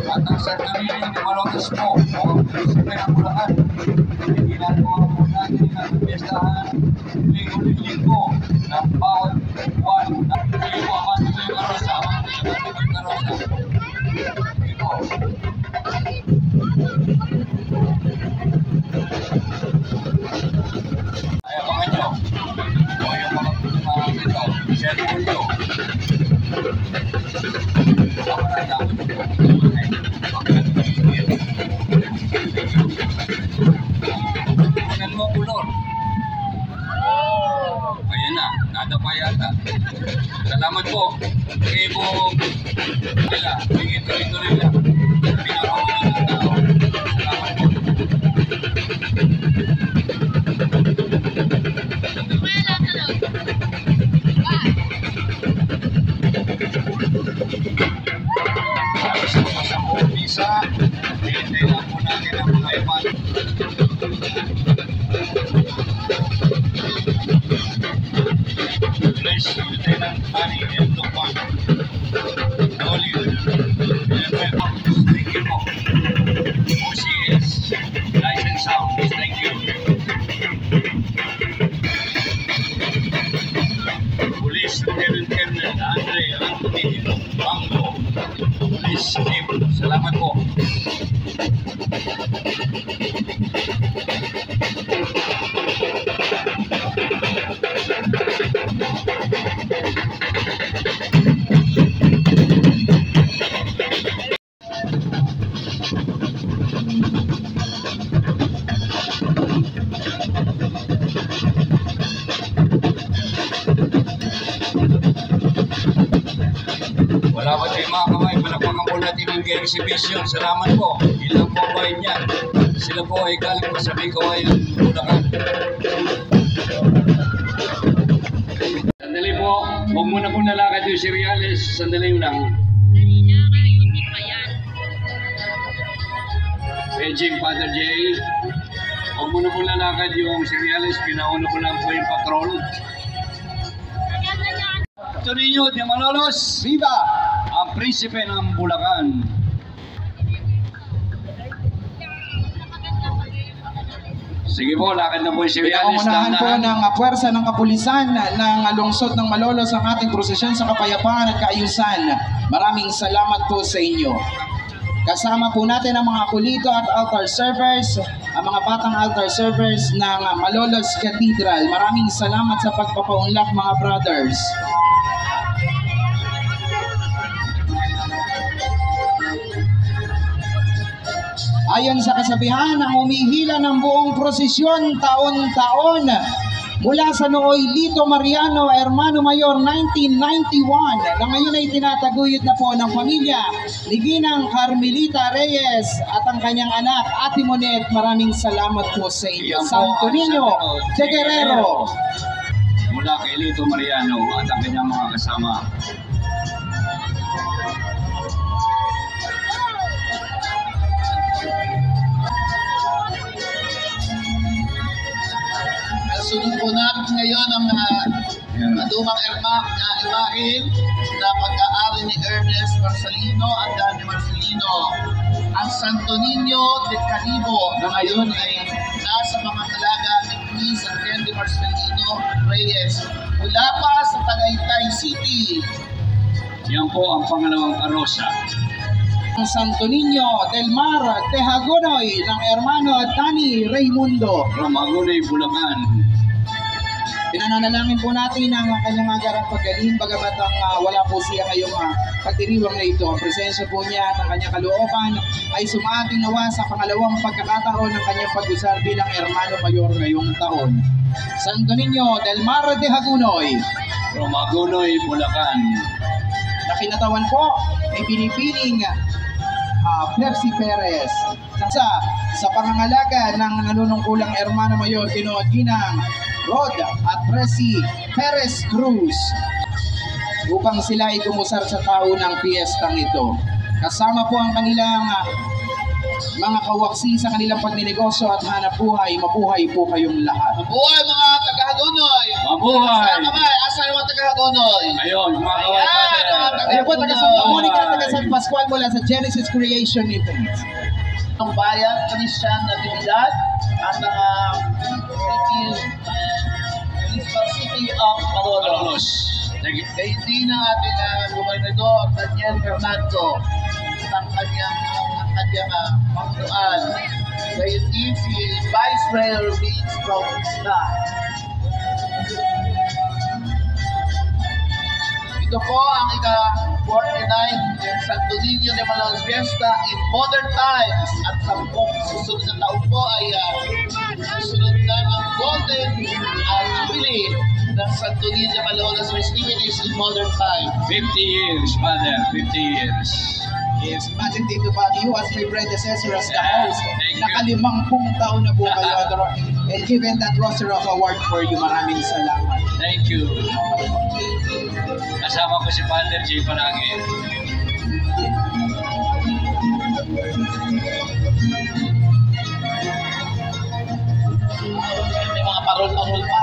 At ang Santonino de Malolos po, o Prinsipe ng Bulacan, ginagawa po natin ang piyestahan linggo-linggo ng bawat buwan ng Ligo Amante de Carosa, Amante de Carosa. Ito. Ay, abangan nyo. O yung mga pinamahan nito, Sherry Julio. Ayan na, nada pa yata. Salamat po. Kribo nila, ituloy-tuloy lang. Pinakawalan ng tao. Salamat po. Sa buong visa, hindi lang po natin ang mga iman. Police Lieutenant Manny M. Lukman. Noli, welcome. Thank you po. OCS, License Sound, thank you. Police Lieutenant Colonel Andre Anthony Bango. Police Chief, salamat po. Wala ba tayo mga kamay, palakpakan po natin ang exhibition. Salamat po. Ilang po ba yan? Sila po ay galing po sa Bigawayan, Bulacan. Sandali po, huwag muna po nalakad yung cereales. Sandali lang. Beijing Father J. Huwag muna po nalakad yung cereales. Pinauna po lang po yung patrol. Santonino de Malolos, viva! Ang Prinsipe ng Bulacan. Sige po, lakad na po yung cereales. Pinaunahan po ng puwersa ng kapulisan ng lungsod ng Malolos ang ating prosesyon sa kapayapaan at kaayusan. Maraming salamat po sa inyo. Kasama po natin ang mga kulito at altar servers, ang mga batang altar servers ng Malolos Cathedral. Maraming salamat sa pagpapaunlak mga brothers. Ayon sa kasabihan, ang umihila ng buong prosesyon taon-taon mula sa nooy Lito Mariano, Hermano Mayor 1991 na ngayon ay tinataguyod na po ng pamilya ni Ginang Carmelita Reyes at ang kanyang anak, Ate Monet. Maraming salamat po sa inyo. Santonino de Guerrero. Mula kay Lito Mariano at ang kanyang mga kasama. Sunod po natin ngayon ang lumang imahin na pag-aari ni Ernest Marcelino at Danny Marcelino. Ang Santonino de Caribo na ngayon ay nasa mga talaga ni Chris at Candy Marcelino Reyes mula pa sa Tagaytay City. Yan po ang pangalawang karosa. Ang Santonino del Mar Tehagonoy ng Hermano Danny Raimundo. From Agonoy, Bulacan. Pinananalangin po natin ang kanyang agarang paggaling, bagamat wala po siya ngayong pagdiriwang na ito. Ang presensya po niya at ang kanyang kalooban ay sumaating nawa sa pangalawang pagkakataon ng kanyang pag-usar bilang Hermano Mayor ngayong taon. Santonino del Mar de Hagunoy. From Agonoy, Bulacan. na kinatawan po ay binibining Pepsi Perez. Sa pangangalaga ng nanunungkulang Hermano Mayor Ginang Rod at Presi Perez Cruz upang sila ay gumusar sa tao ng piyestang ito. Kasama po ang kanilang mga kawaksi sa kanilang pagninegosyo at hanap buhay. Mabuhay po kayong lahat. Mabuhay mga taga-Hagonoy! Mabuhay! Saan naman? Asan ang mga taga-Hagonoy? Ayun, mga kawal Ayun po, taga Santa Monica, taga San Pascual mula sa Genesis Creation Event. Ang bayan, Christian Natividad, at ang Municipal City of Malolos. Kaya din ang ating gobernador, Daniel Fernando, ang kanyang pamunuan. Kaya din si Vice Mayor Vince Bautista. Ito po ang ika-49 Santo Niño de Malolos Fiesta in modern times. At sa susunod na taon po ay susunod na ang Golden Jubilee ng Santo Niño de Malolos festivities in modern times. 50 years, Father, 50 years. Yes, imagine dito pa, you as my predecessor as the host. Thank you. Naka-50 taon na po kayo. And given that roster of award for you, maraming salamat. Thank you. Kasama ko si Father J. Parangin. May mga parol-parol pa.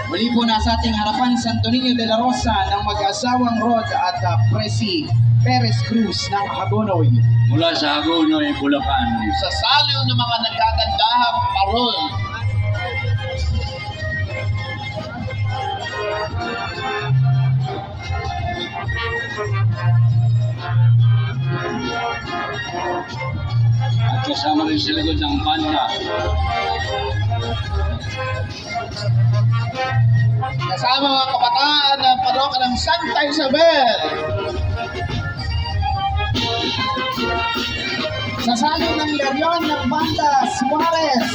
Muli po nasa ating harapan, Santo Niño de la Rosa ng mag-asawang Rod at Presi Perez Cruz ng Hagonoy. Mula sa Hagonoy, Bulacan. Sa saliw ng mga nagagandahang parol. At kasama rin sa likod ng banda. Kasama mga kabataan ng parokya ng Santa Isabel. Sa salo ng Leon ng Banda Suarez.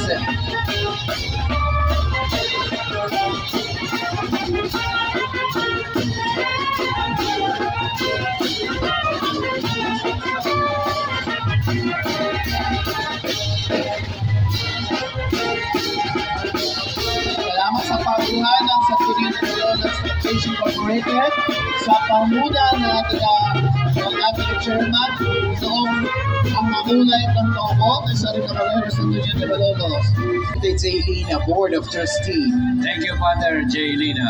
Salamat sa pagbuhan ng Santo Niño de Malolos Transportation Corporated sa panguna ng ating chairman noong ang makulay ng Tomo ay sa rin nakalahir sa Santo Niño de Malolos. The Jaylina Board of Trustees. Thank you, Father J. Lina.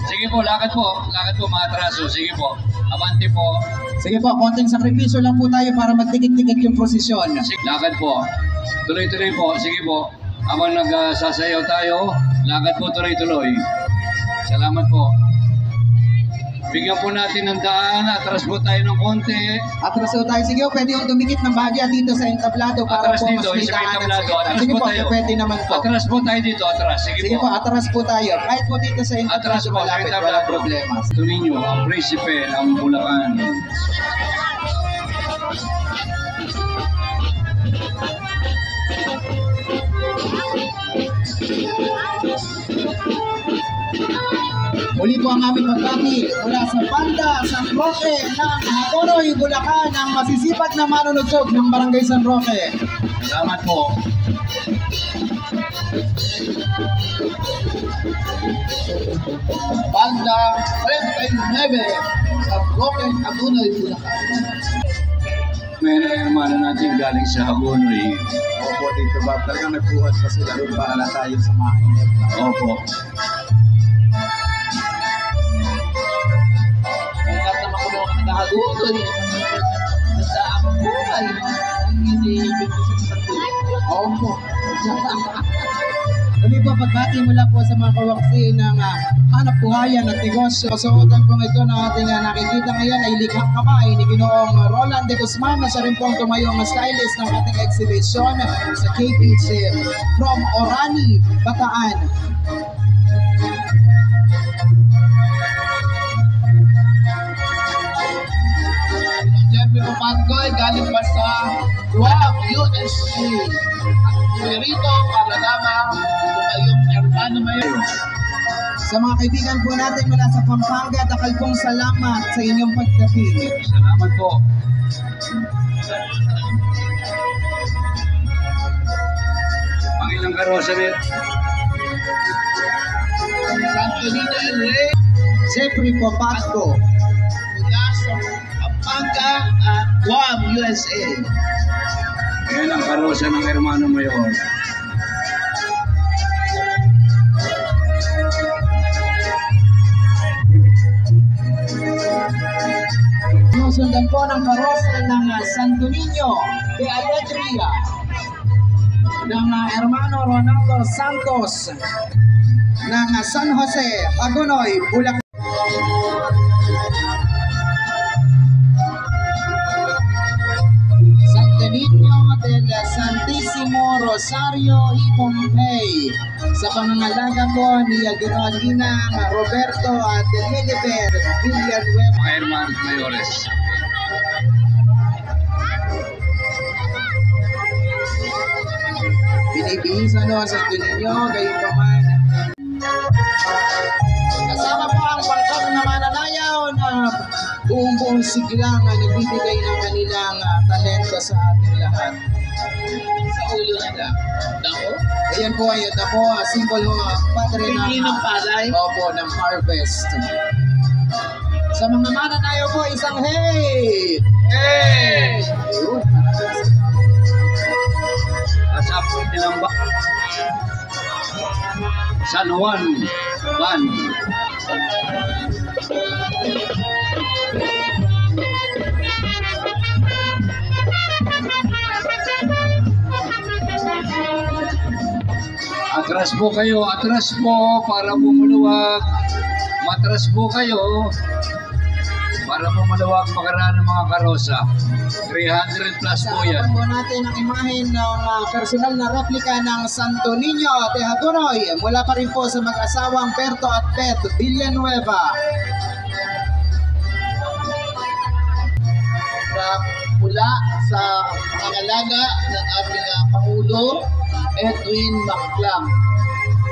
Sige po, lakad po mga atraso. Sige po, abante po. Sige po, konting sakripisyo lang po tayo para magtikit-tikit yung prosesyon. Lakad po. Tuloy-tuloy po. Sige po. Habang nagsasayaw tayo, lakad po tuloy-tuloy. Salamat po. Bigyan po natin ng daan. Atras po tayo ng konti. Atras po tayo. Sige po, pwede yung dumikit ng bahagya dito sa entablado para Atras po dito, mas may sa daanan entablado. sa Atras Sige po po, tayo. pwede naman po. Atras po tayo dito. Atras. Sige po, atras po tayo. Kahit po dito sa Atras entablado po. malapit, walang problema. Ito ninyo, ang prinsipe ng Bulacan. Muli po ang aming magbati mula sa Banda San Roque ng Hagonoy, Bulacan, ang masisipag na manunutsog ng Barangay San Roque. Salamat po. Banda 39 sa Broken Hagonoy, Bulacan. May hermano natin galing sa Hagonoy. Opo, dito ba? Talagang nagbuhat pa sila doon para tayo sa mainit. Opo. Lahat naman ko mga nakahagonoy. Sa ang buhay. Hindi ibig ko sa Santo Niño. Opo. Muli po, pagbati mula po sa mga kawaksi ng hanap buhayan at negosyo. Suotan po ito na ating nakikita ngayon ay likhang kamay ni Ginoong Roland de Guzman na siya rin pong tumayong stylist ng ating exhibition sa KP Gym from Orani, Bataan. Pagkoy galing pa sa Guam, USA. At rito para lamang tumayong hermano mayor. Sa mga kaibigan po natin mula sa Pampanga, dakal pong salamat sa inyong pagdating. Salamat po. Ang ilang karosa rin. Santo Niño El Rey Jeffrey Popasco. mula sa Pampanga at Guam, USA. Yan ang karosa ng hermano mayor. Sinusundan po ng karosa ng Santo Niño de Alegria ng hermano Ronaldo Santos ng San Jose, Hagonoy, Bulacan. Santo Niño del Santissimo Rosario y Pompey sa pangangalaga po ni Ginang Roberto at Liliber Villanueva. Mga hermanos mayores. Binibihisan o Santo Niño, kayo pa man. Kasama po ang pangkat na mananayaw na buong siglang nagbibigay ng kanilang talento sa ating lahat. Sa ulo nila. Dako? Ayan po ay po, simbolo padre Pili ng palay. Opo, ng harvest. Sa mga mananayaw po, isang hey! Hey! Ayun. At sa Tinamba. San Juan. Ban. Atras po kayo, atras po para bumuluwag. Matras po kayo para bumuluwag makaraan ng mga karosa. 300 plus po yan. Kasama po natin ang imahen ng personal na replika ng Santo Niño de Hagonoy mula pa rin po sa mag-asawang Perto at Pet Villanueva. Mula sa pangalaga ng ating Pangulo, Edwin Maclam.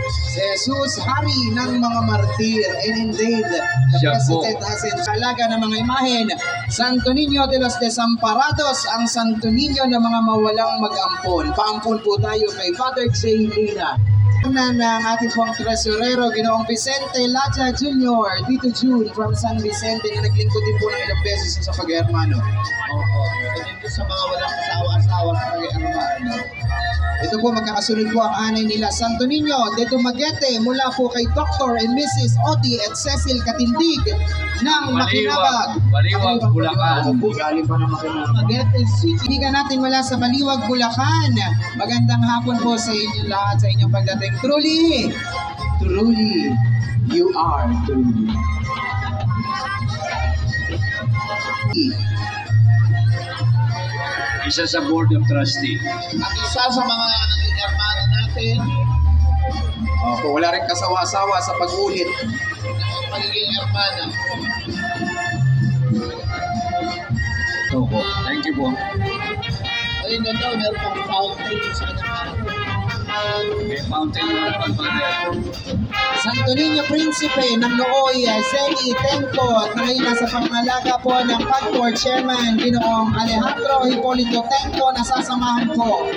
Si Jesus, hari ng mga martir, and indeed, the Siya po. President has in salaga ng mga imahen, Santo Niño de los Desamparados, ang Santo Niño ng mga mawalang mag-ampon. Paampon po tayo kay Father J. Lina. Ng ating pong tresurero, Ginoong Vicente Lacha Jr., Tito June from San Vicente na naglingkod din po ng ilang beses sa pag-hermano. Oo. Ito sa mga walang asawa-asawa sa pag-hermano. Ito po magkakasunod po ang anay nila Santo Niño de Dumaguete mula po kay Dr. and Mrs. Odi at Cecil Katindig ng Makinabag. Baliwag, Bulacan. Galing pa ng Makinabag. Dumaguete City. Ibigan natin mula sa Baliwag, Bulacan. Magandang hapon po sa inyo lahat sa inyong pagdating. Truly, you are truly. Isa sa Board of Trustee. At isa sa mga naging hermano natin, Opo, wala rin kasawa-sawa sa pag-ulit. ng magiging hermana. Ito po. Thank you po. Ayun na daw, meron pang fountain sa kanyang May fountain yung pagpapalaya. Santo Niño Principe ng Nooy, Zeni Tenco at ngayon nasa pangalaga po ng PAGCOR Chairman Ginoong Alejandro Hipolito Tenco na sasamahan po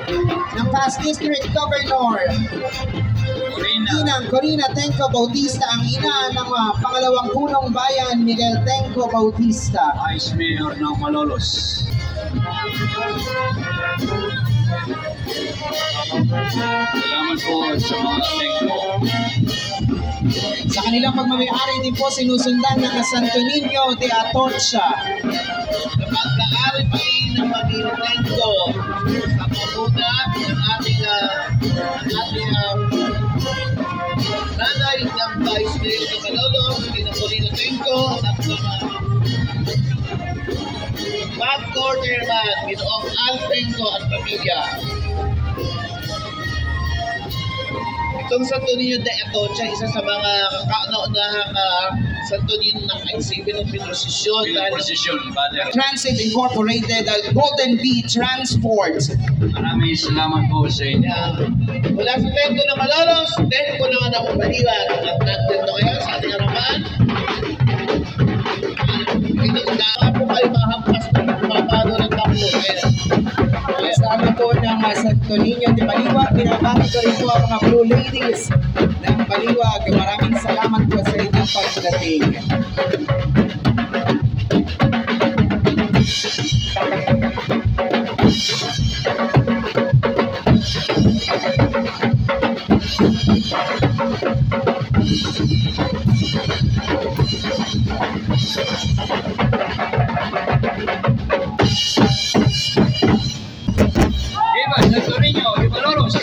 ng past District Governor Inang Corina Tenco Bautista, ang ina ng pangalawang punong bayan Miguel Tenco Bautista. Vice Mayor ng Malolos. Salamat po sa mga tengko. Sa kanilang pagmamayari din po sinusundan ng Santo Niño de Atocha. Sa pagkaari pa ng magiging ko sa pamuna ng ating nanay ng Vice Mayor ng Malolos, Corina Tenco at mga PAGCOR Chairman, Ginoong Al Tenco at pamilya. Itong Santo Niño de Atocha, isa sa mga kauna-unahang Santo Niño ng ICB ng pinrosisyon. Position, Father. Transit Incorporated, Golden Bee Transport. Maraming salamat po sa inyo. Mula sa Tempo ng Malolos, Tempo naman ako Baliwan. At nandito kayo sa ating harapan. Kailangan po kayo mahampas ng pagpapano ng takbo. Kasama po ng Santo Niño de Baliwag, binabati ko rin po ang mga Blue Ladies ng Baliwag. Maraming salamat po sa inyong pagdating. Viva Santo Niño de Malolos!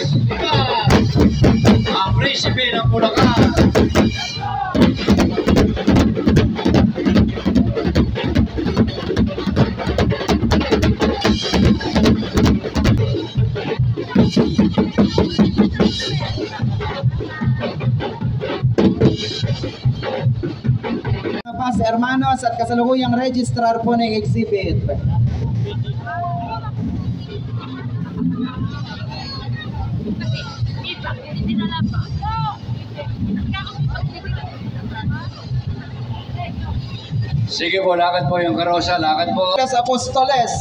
Ang Prinsipe ng Bulacan! Paz Hermanos at kasalukuyang registrar po ng exhibit. Sige po, lakad po yung karosa, lakad po. Los Apostoles,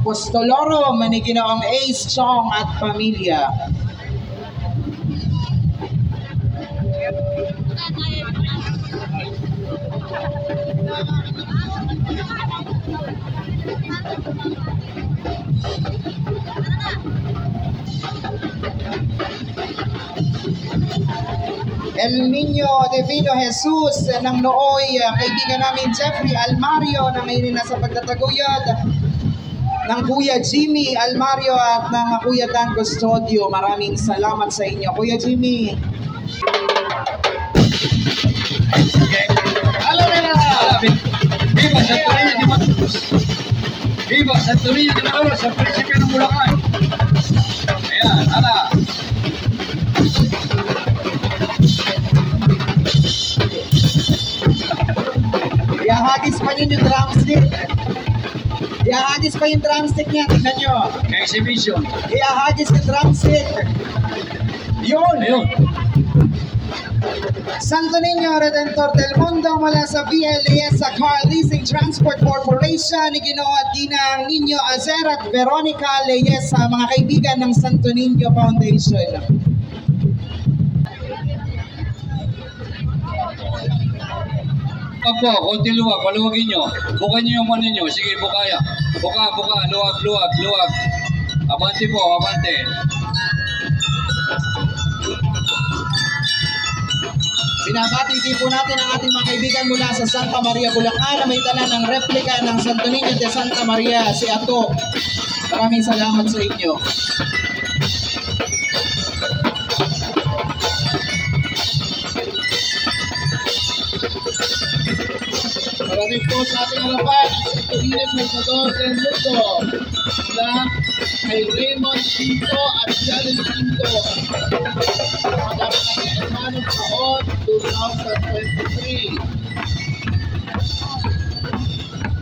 Apostolorum ni Ginoong Ace Chong at pamilya. El Niño Divino Jesus ng nooy kaibigan namin Jeffrey Almario na ngayon nasa pagtataguyod ng Kuya Jimmy Almario at ng Kuya Dan Custodio. Maraming salamat sa inyo, Kuya Jimmy. Viva Santo Niño de Malolos! Viva Santo Niño de Malolos, ang Prinsipe ng Bulacan! Ayan, hala! Ihahagis pa yun yung drumstick. Ihahagis pa yung drumstick niya. Tignan nyo. Exhibition. Ihahagis yung drumstick. Yun. Ayun. Santo Niño Redentor del Mundo mula sa VLES sa Car Leasing Transport Corporation ni Ginoo at Ginang Niño Azer at Veronica Leyes sa mga kaibigan ng Santo Niño Foundation. Po, konti luwag, paluwagin nyo. Bukan nyo yung manin nyo. Sige, bukaya. Buka, luwag, luwag, luwag. Abante po, abante. Binabati din po natin ang ating mga kaibigan mula sa Santa Maria, Bulacan na may dala ng replika ng Santo Niño de Santa Maria, si Ato. Maraming salamat sa inyo. Maraming po sa ating harapan ang Santo Niño Salvador del Mundo na kay Raymond Pinto at Jalen Pinto. Pagdapat natin ang hermanos taon 2023.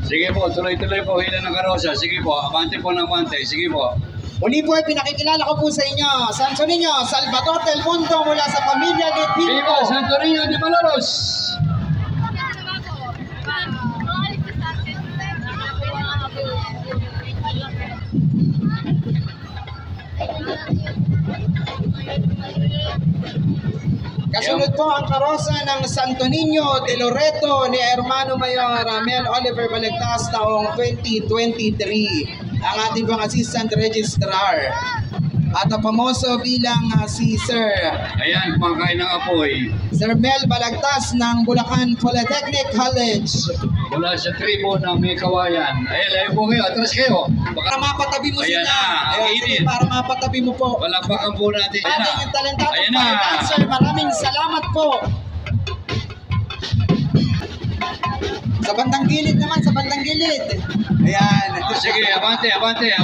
Sige po, tuloy-tuloy po. Hila ng karosa. Sige po, abante po ng abante. Sige po. Muli po ay pinakikilala ko po sa inyo, Santo Niño Salvador del Mundo mula sa pamilya ni Pinto. Viva Santo Niño de Malolos! Kasunod po ang karosa ng Santo Niño de Loreto ni Hermano Mayor Mel Oliver Balagtas taong 2023. Ang ating pang Assistant Registrar. At ang pamoso bilang si Sir Ayan, kumakain ng apoy. Sir Mel Balagtas ng Bulacan Polytechnic College. Mula sa tribo ng may kawayan. Ayan, ayun po kayo. Atras kayo. Para mapatabi mo Ayan sila. na, ang Sige, init. para mapatabi mo po. Palakpakan po natin. Ayan na. Ating talentado Ayan na. dancer, maraming salamat po. Sa bandang gilid naman, sa bandang gilid. Ayan. Sige, abante.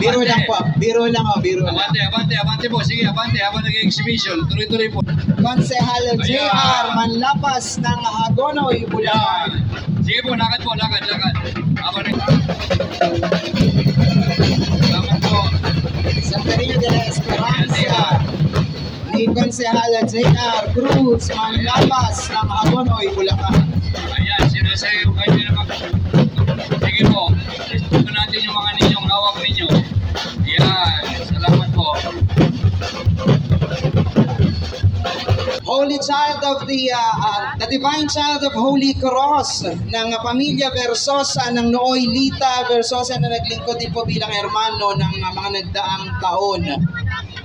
Biro lang po. Biro lang. Abante po. Sige, abante. Habang nag-exhibition, tuloy-tuloy po. Konsehal JR Manlapas ng Hagonoy, Bulacan. Sige po, lakad. Habang Salamat po. Santa Maria de la Esperanza ni Konsehal JR Cruz Manlapas ng Hagonoy, Bulacan. Ayan, sinasayo kayo naman. Sige po, ito natin yung mga ninyong hawak ninyo. Ayan, salamat po. Holy Child of the Divine Child of Holy Cross ng Pamilya Versosa ng Nooy Lita Versosa na naglingkod din po bilang hermano ng mga nagdaang taon.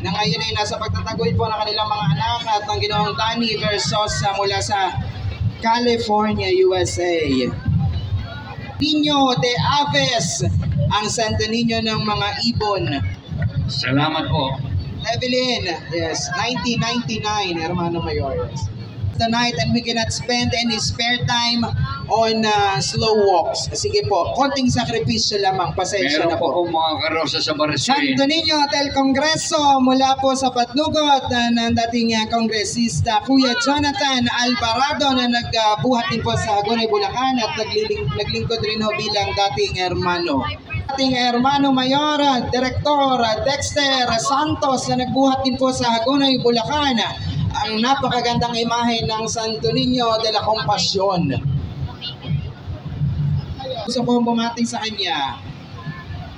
Na ngayon ay nasa pagtatagoy po ng kanilang mga anak at ng Ginoong Danny Versosa mula sa California, USA. Niño de Aves, ang Santo Niño ng mga ibon. Salamat po. Evelyn, yes, 1999, Hermano Mayor. Tonight, and we cannot spend any spare time on slow walks. Sige po, konting sakripisyo lamang, pasensya Meron na po po. mga karosa sa Barispe. Santo Niño Hotel Kongreso mula po sa Patnugot ng dating kongresista Kuya Jonathan Alvarado na nagbuhat din po sa Hagonoy, Bulacan at naglingkod rin ho bilang dating hermano. Ating hermano mayor, Direktor Dexter Santos na nagbuhat din po sa Hagonoy, Bulacan ang napakagandang imahe ng Santo Niño de la Compasión. Gusto ko bumati sa kanya.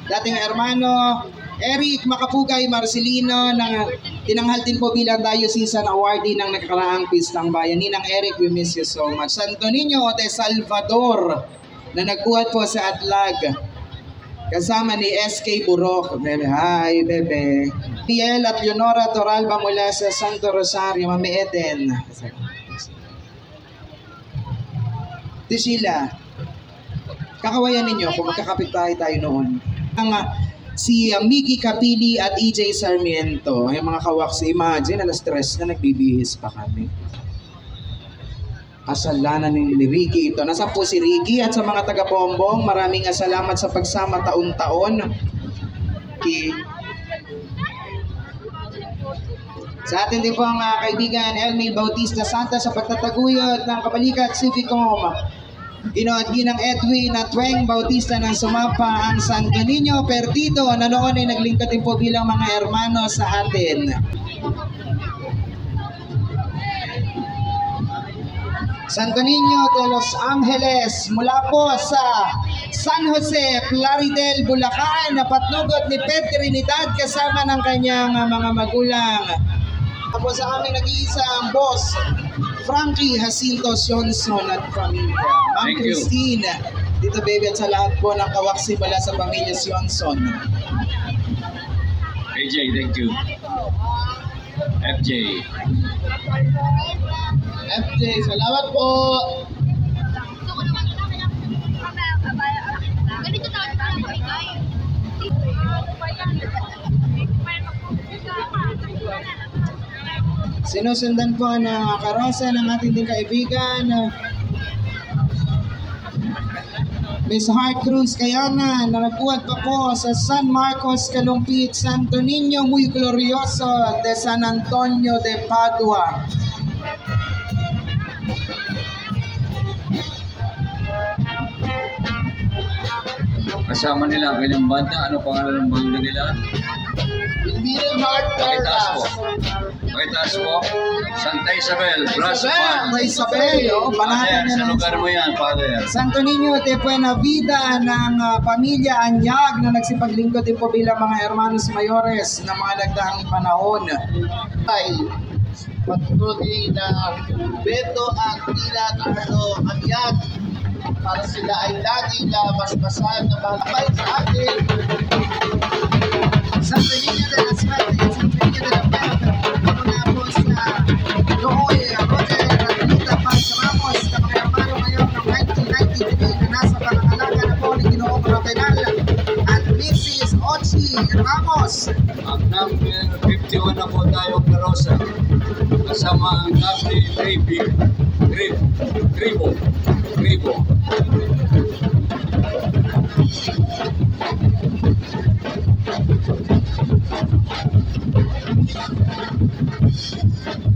Dating hermano Eric Macapugay Marcelino na tinanghal din po bilang Diocesan Awardee ng nakakaraang Pistang Bayan. Ninang Eric, we miss you so much. Santo Niño de Salvador na nagbuhat po sa Atlag. Kasama ni SK Burok. Bebe, hi, bebe. Piel at Leonora Toralba mula sa Santo Rosario, Mami Eden. Tisila, kakawayan ninyo kung magkakapit tayo noon. Si Mickey Capili at EJ Sarmiento, yung mga kawaks, imagine, alas 3 na nagbibihis pa kami. Kasalanan ni Ricky ito. Nasaan po si Ricky at sa mga taga-Bombong, maraming salamat sa pagsama taon-taon. Sa atin din po ang kaibigan Elmay Bautista Santa sa pagtataguyod ng Kapalikat Civicom. Inood ginang Edwin at Weng Bautista ng sumapa ang Santo Niño Perdido na noon ay naglingkod din po bilang mga hermano sa atin. Santo Niño de Los Angeles mula po sa San Jose, Plaridel, Bulacan na patnugot ni Pet Trinidad kasama ng kanyang mga magulang. Tapos sa aming nag-iisang boss, Frankie Jacinto Johnson at pamilya. Ma'am Christine, dito baby at sa lahat po ng kawaksi mula sa pamilya Johnson. AJ, thank you. FJ. FJ, salamat po. Sinusundan po ng karosa ng ating ding kaibigan, Miss Heart Cruz Kayana na nagbuhat pa po sa San Marcos, Calumpit, Santo Niño Muy Glorioso de San Antonio de Padua. Kasama nila ang kanyang banda. Ano pangalan ng banda nila? Little Heart Pakitaas po. Perlas. Pakitaas po. Santa Isabel, Brass Band. Santa Isabel, panatan Father, niya sa ng lugar mo yan, Father. Santo Niño de Buena Vida ng pamilya Anyag na nagsipaglingkod din po bilang mga hermanos mayores ng mga nagdaang panahon. Ay, patuloy na Beto at Tina Carlo Anyag para sila ay laging basbasan na malapay sa atin. Santo Niño de la Suerte, Santo Niño de la Pata, mula po sa Nooy, Roger Radita Paz Ramos na mga hermano ngayon ng 1993 na nasa pangangalaga na po ni Ginoong Ravenal at Mrs. Ochi Ramos. Ang number 51 na po tayo, Carosa. Kasama ang Captain Gribo.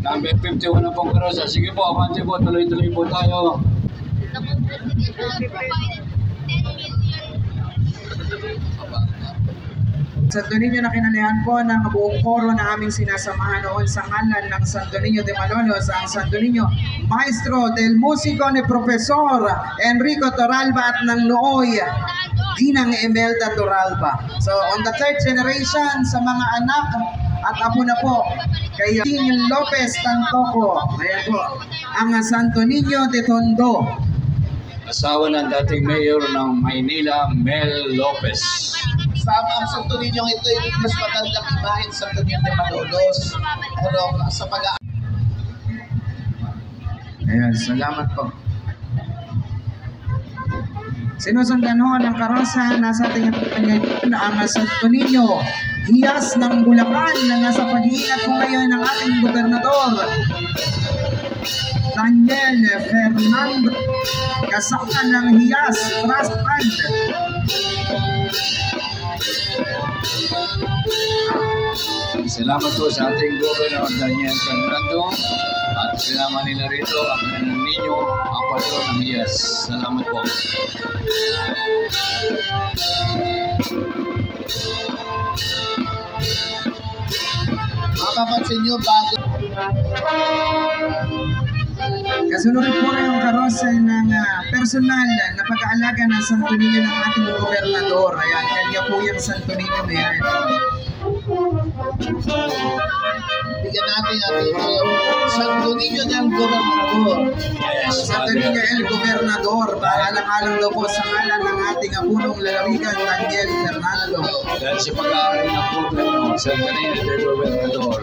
Number 51 na pong karosa. Sige po, abante po, tuloy-tuloy po tayo. Santo Niño na kinalayan po ng buong koro na aming sinasamahan noon sa ngalan ng Santo Niño de Malolos, ang Santo Niño Maestro del Musico ni Profesor Enrico Torralba at ng Nooy Ginang Imelda Torralba. So on the third generation sa mga anak at apo na po kay King Lopez Tantoco, ayan po, ang Santo Niño de Tondo. Asawa ng dating mayor ng Maynila, Mel Lopez. Sama ang Santo Niño ito ay mas magandang imahin sa Santo Niño de Malolos. Pero sa pag Ayan, salamat po. Sinusundan ho ng karosa nasa ating ngayon ang Santo Niño, hiyas ng Bulacan na nasa pag-iingat po ngayon ng ating gobernador Daniel Fernando, kasama ng hiyas Trust Fund. Salamat po sa ating Governor Daniel Fernando at sinama nila rito ang kanilang ninyo, ang patron ng Hiyas. Salamat po. makapansin nyo bago Kasunod po na yung karosa ng personal na pag-aalaga ng Santo Niño ng ating gobernador. Ayan, kanya po yung Santo Niño na yan. bigyan natin ating Santo Niño del Gobernador. Yes, Santo Niño el Gobernador, paalang-alang daw po sa ngalan ng ating punong lalawigan, Daniel Fernando. dahil sa pag-aaral ng gobyerno, Santo Niño del Gobernador.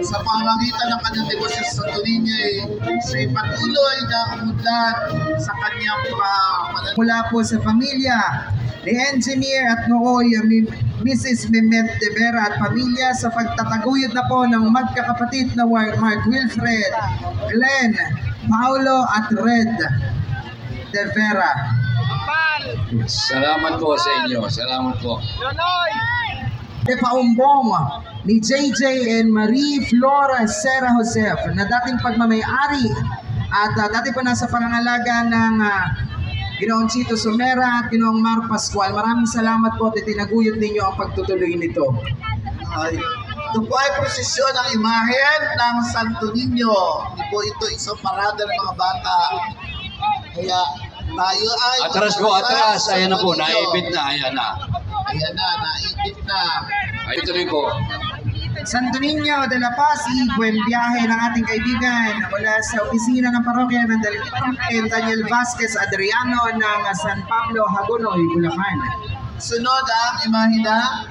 Sa pamamagitan ng kanyang negosyo sa Santo Niño siya'y patuloy na umunlad sa kanyang Mula po sa pamilya ni Engineer at Nooy, Mrs. Mehmet de Vera at pamilya sa pagtataguyod na po ng magkakapatid na Mark Wilfred, Glenn, Paulo at Red de Vera. Salamat po sa inyo. Salamat po. De paumbong ni JJ and Marie Flora Serra Josef na dating pagmamayari at dati pa nasa pangangalaga ng Ginoong Chito Somera at Ginoong Mar Pascual. Maraming salamat po at itinaguyod ninyo ang pagtutuloy nito. Ito po ay prosesyon ng imahen ng Santo Niño. Hindi po ito isang parada ng mga bata. Kaya tayo ay... Atras po, atras. Ayan na po, naipit na. Ayan na. Ayan na, naipit na. Ay, tuloy po. Santo Niño de la Paz, buen biyahe ng ating kaibigan mula sa opisina ng parokya ng Daniel Vasquez Adriano ng San Pablo, Hagonoy, Bulacan. Sunod ang imahina.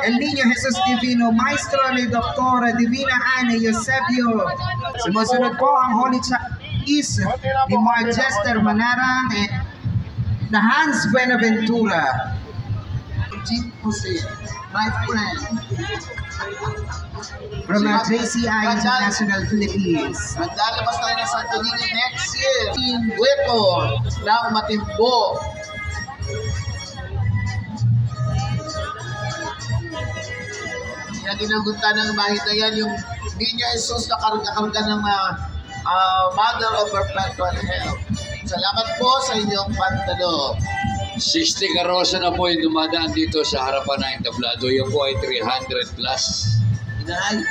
El Niño Jesus Divino, Maestro ni Dr. Divina Ana Eusebio. Sumusunod po ang Holy Is ni Mark Jester Manarang na Hans Buenaventura. Jean Jose, my friend. From JCI International Philippines. Maglalabas tayo ng Santo Niño next year. Team Weapon ng Matimbo. Yan dinagunta ng mahit na yan, yung Niño Jesus na karga-karga ng Mother of Perpetual Health. Salamat po sa inyong pantalo. 60 karosa na po yung dumadaan dito sa harapan ng entablado. Yung po ay 300 plus. Inahay.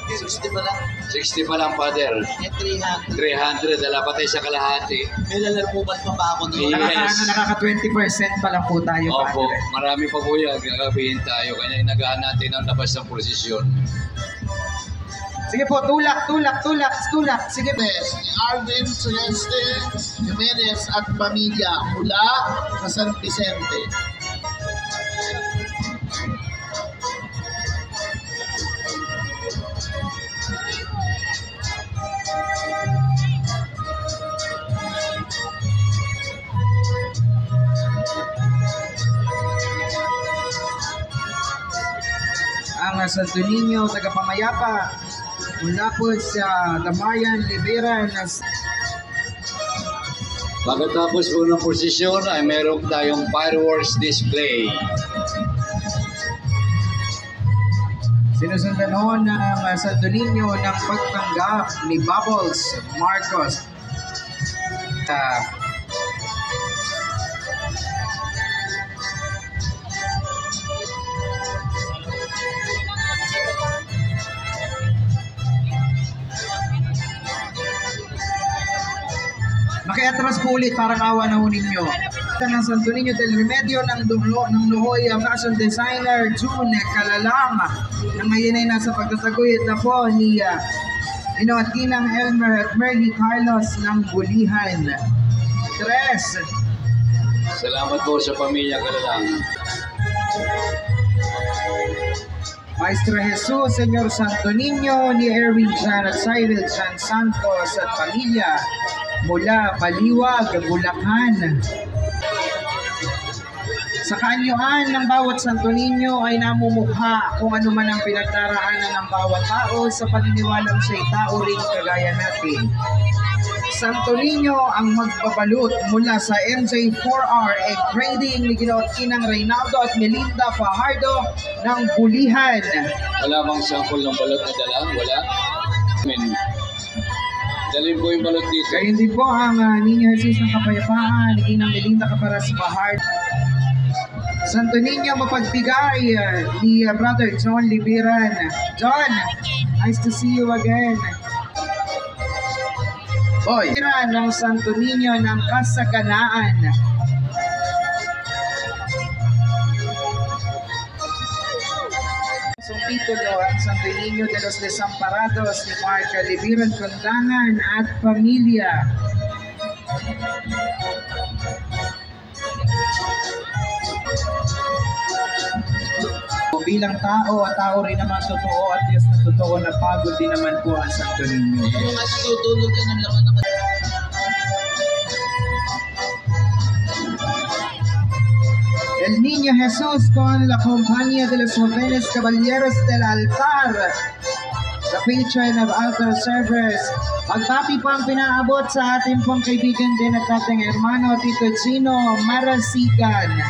60 pa lang. 60 pa lang, Father. 300. 300, dala pa tayo sa kalahati. May lalarpubat pa ba ako doon? Yes. Nakaka 20% pa lang po tayo. Opo, Padre. marami pa po yan. Gagabihin tayo. Kaya inagaan natin ang labas ng prosesyon. Sige po, tulak. Sige po. Arvin Celeste Jimenez at pamilya mula sa San Vicente. Ang Santo Niño, tagapamayapa, mula po sa Damayan, Libera, na Pagkatapos po ng prosesyon ay meron tayong fireworks display. Sinusundan ho ng Santo Niño ng pagtanggap ni Bubbles Marcos. Makiatras po ulit, parang awa na ho ninyo. Ng Santo Niño del Remedio ng Luhoy, fashion designer June Calalang, na ngayon ay nasa pagtataguyod na po ni Tinang Elmer at Merly Carlos ng Bulihan. Tres. Salamat po sa pamilya Calalang. Maestro Jesus, Senyor Santo Niño, ni Erwin Jan at Cyril Jan Santos at pamilya mula Baliwag, Bulacan. Sa kaanyuan ng bawat Santo Niño ay namumukha kung ano man ang pinagdaraanan ng bawat tao sa paniniwalang siya'y tao ring kagaya natin. Santo Niño ang magbabalot mula sa MJ4R Egg Trading ni Tinang Reynaldo at Melinda Fajardo ng Bulihan. Wala bang sample ng balot na dala? Wala? Dalhin po yung balot dito. Kaya din po ang Niño Jesus ng Kapayapaan ni Tinang Melinda Caparas Fajardo. Santo Niño mapagbigay ni Brother John Libiran. John, nice to see you again. Boy, ng Santo Niño ng Kasaganaan. So titulo ang Santo Niño de los Desamparados ni Mark Libiran Kondangan at pamilya. Bilang tao at tao rin naman totoo at Diyos na totoo na pagod din naman po ang Santo Niño. Yung mga tutulog yan ang laman ng El Niño Jesus con la Compañía de los Jóvenes Caballeros del Altar, the patron of altar servers. Pagpapi po ang pinaabot sa ating pong kaibigan din at ating hermano Tito Chino Marasigan.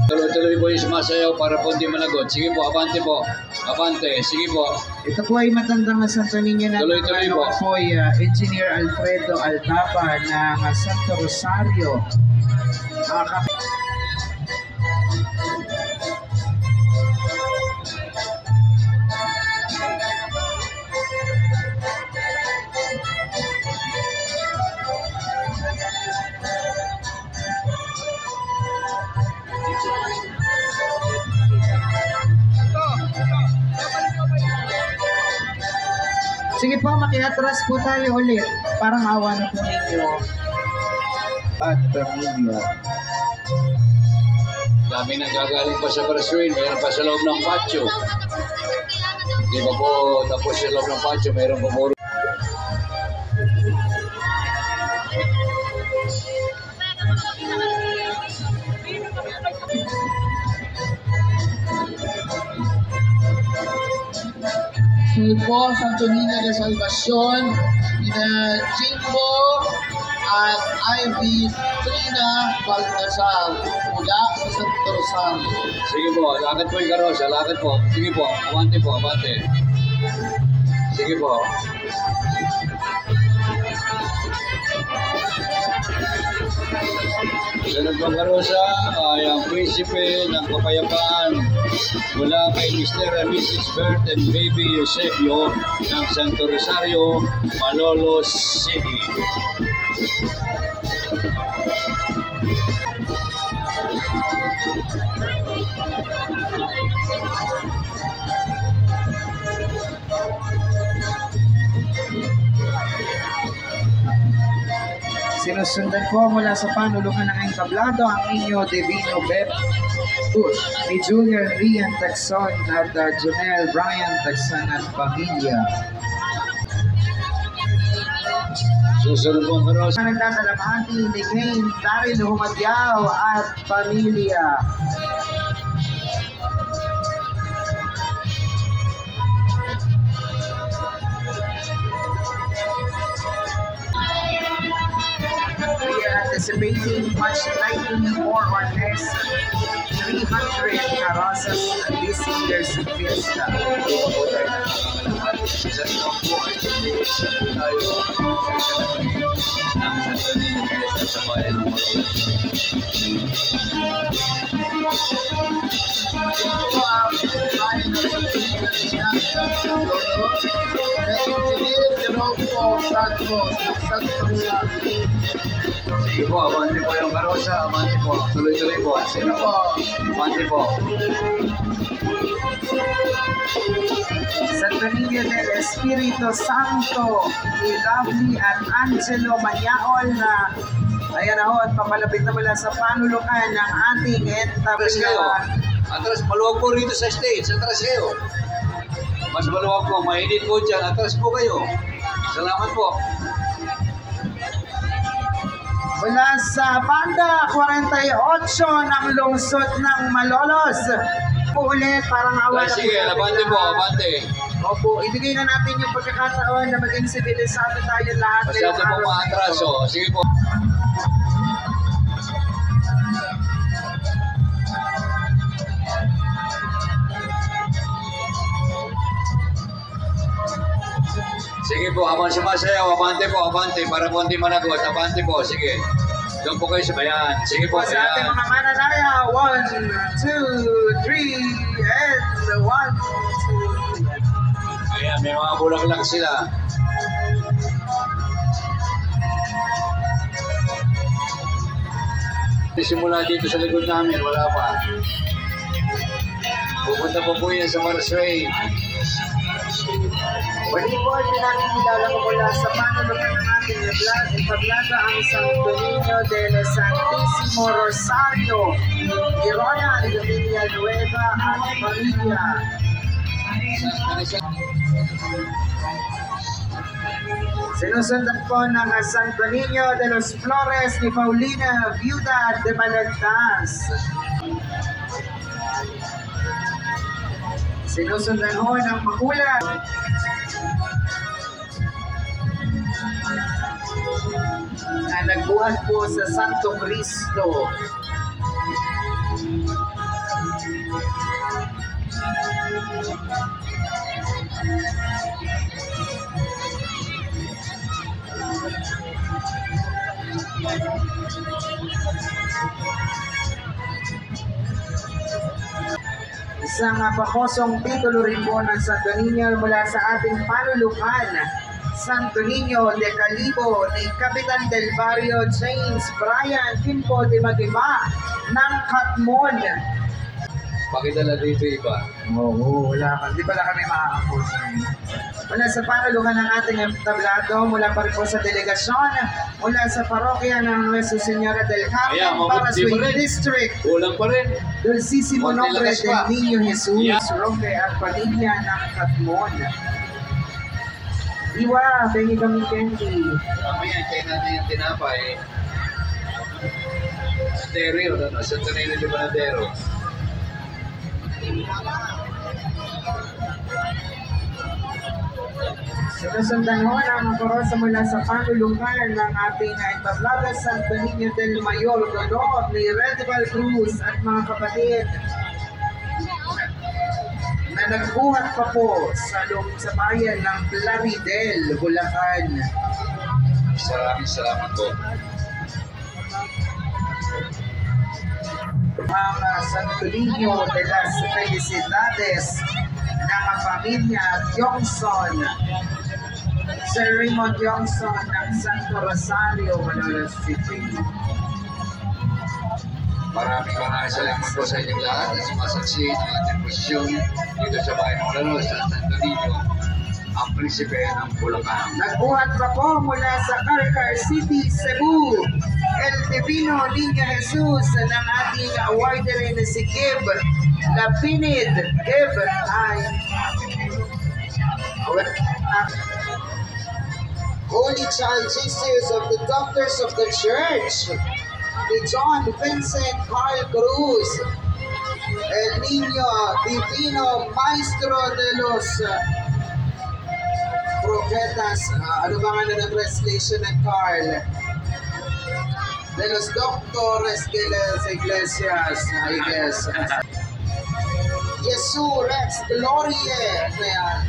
Tuloy-tuloy po yung sumasayaw para po hindi managot. Sige po, abante po. Abante, sige po. Ito po ay matandang na Santo Niño na Tuloy-tuloy po. po ay Engineer Alfredo Aldapa ng Santo Rosario. Sige po, makiatras po tayo ulit. Parang awa na po ninyo. At pamilya. Dami nang gagaling pa sa Braswin, mayroon pa sa loob ng patio. Di ba po tapos sa loob ng patio, mayroon pa po. So po, Santo Niño de Salvacion, ina Jimbo at Ivy Trina Baltasar mula sa Santo Rosario. Sige po, lakad po yung karosa, lakad po. Sige po, abante po, abante. Sige po. Sunod pang karosa ay ang prinsipe ng kapayapaan mula kay Mr. and Mrs. Bert and Baby Eusebio ng Santo Rosario, Malolos City. Sinusundan po mula sa panulungan ng entablado ang inyo Divino Bep ni Junior Rian Taxon at Jonel Brian Taxon at pamilya. Susunod pong karosa. Nagdadalamhati ni Kane Daryl Humagyaw at pamilya. anticipating much likely more or less 300 carrozas this year's fiesta. Sige po, abante po yung karosa, abante po. Tuloy-tuloy po. Sige po, abante po. Santo Niño del Espiritu Santo, ni Lovely at Angelo Maniaol na ayan na ho at papalapit na mula sa panulukan ng ating Atras kayo. Atras, maluwag po rito sa stage. Atras kayo. Mas maluwag po, mainit po dyan. Atras po kayo. Salamat po. Mula sa banda 48 ng lungsod ng Malolos. Po ulit, parang awa na Sige, abante po, abante. Opo, ibigay na natin yung pagkakataon na maging sibilisado tayo lahat. Masyado po maatraso. Sige po. Sige po, habang sumasayaw, abante po, abante, para po hindi managot, abante po, sige. Doon po kayo sa bayan. Sige po, Sa ating ayan. mga mananaya, 1, 2, 3, and 1, 2. Ayan, may mga bulag-lag sila. Simula dito sa likod namin, wala pa. Pupunta po yan sa Marsway. Pwede po ay pinakikilala ko mula sa panulukan ng ating entablada ang Santo Niño del Santísimo Rosario, Girona de Villanueva at Pamilya. Sinusundan po ng Santo Niño de los Flores ni Paulina Viuda de Balagtas. Sinusundan ho ng Makulat na nagbuhat po sa Santo Cristo. Isang pakosong titulo rin po ng Santo Niño mula sa ating panulukan, Santo Niño de Calibo ni Kapitan del Barrio James Brian Kimpo de Magima ng Katmon. Pakidala dito iba. Oo, wala ka. Di pala kami makakapos. Mula sa panulukan ng ating entablado, mula pa rin po sa delegasyon, mula sa parokya ng Nuestra Señora del Carmen, para sa District, Kulang pa rin. Dulcísimo Konti Nombre lakas del pa. Niño Jesus, Yeah. Roque at Pamilya ng Katmon. Iwa, pengi kami candy. Mamaya, kaya natin yung tinapay. Stereo, ano? Sa Tonino de Panadero. Sinusundan ho ng korosa mula sa panulukan ng ating entablado Santo Niño del Mayor Dolor ni Redival Cruz at mga kapatid na nagbuhat pa po sa bayan ng Plaridel, Bulacan. Maraming salamat po. Ang Santo Niño de las Felicidades ng pamilya Johnson, Sir Raymond Johnson ng Santo Rosario, Malolos City. Maraming salamat po sa inyong lahat na sumasaksi ng ating posisyon dito sa bayan ng Malolos sa Santo Niño, ang prinsipe ng Bulacan. Nagbuhat pa po mula sa Carcar City, Cebu, El Divino Niño Jesus ng ating awarder na si Gib Lapinid. Gib ay Holy Child Jesus of the Doctors of the Church, ni John Vincent Carl Cruz, El Niño Divino Maestro de los Profetas. Ano ba nga na ng translation ng Carl? de los doctores de las iglesias, I guess. Jesús Rex Gloria,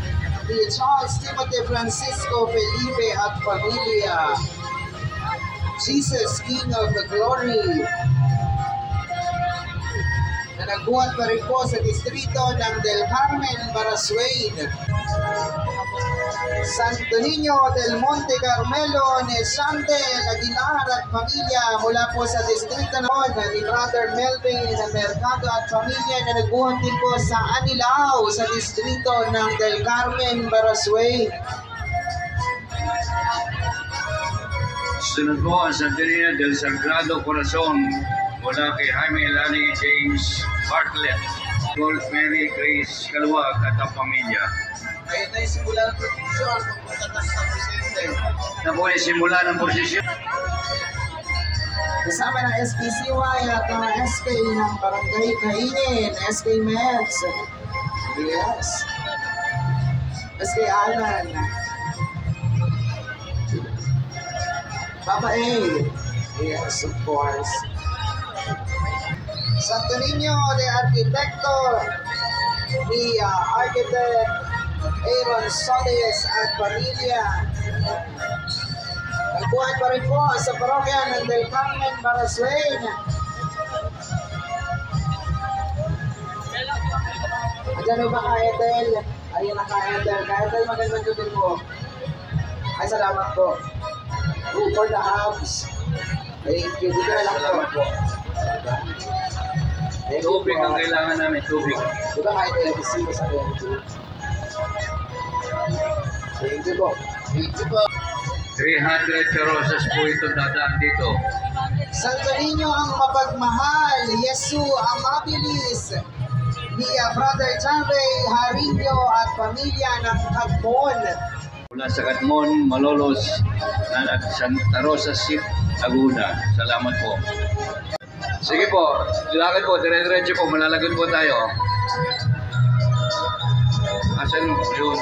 ni Charles Timothy Francisco Felipe at pamilya. Jesus King of the Glory, na nagbuhat pa rin po sa distrito ng Del Carmen, Barasuain. Santo Niño del Monte Carmelo, Nesandel Aguilar at pamilya mula po sa distrito ni Brother Melvin Mercado at pamilya na nagbuhat din po sa Anilao sa distrito ng Del Carmen, Barasuain. Sunod po ang Santo Niño del Sagrado Corazon mula kay Jaime Elani James Bartlett, Gold Mary Grace Kaluwag at ang pamilya. Ayun na yung simula ng provision papunta na sa Presidente. Na po ay simula ng prosesyon. Kasama ng SPCY at mga SK ng Barangay Kainin, SK Meds. Yes. SK Alan. Papa A. Yes, of course. Santo Niño de Arquitecto ni Architect Aaron Solis at pamilya. Nagbuhat pa rin po sa parokya ng Del Carmen, Barasuain. Andiyan ba ka-Ethel? Ayun na ka-Ethel. Ka-Ethel, magandang gabi po. Ay, salamat po. For the hubs. Thank you. Dito na lang po. Tubig ang kailangan namin, tubig. Diba ka-Ethel? Kasi mo sa Ethel. Thank you po. Thank you po. 300 karosas po ito dadaan dito. Santo Niño ang mapagmahal, Yesu ang mabilis, ni Brother John Ray Harinyo at pamilya ng Katmon. Mula sa Katmon, Malolos, at Santa Rosa City, Laguna. Salamat po. Sige po, lakad po, dire-diretso po, malalagod po tayo. Asan yun?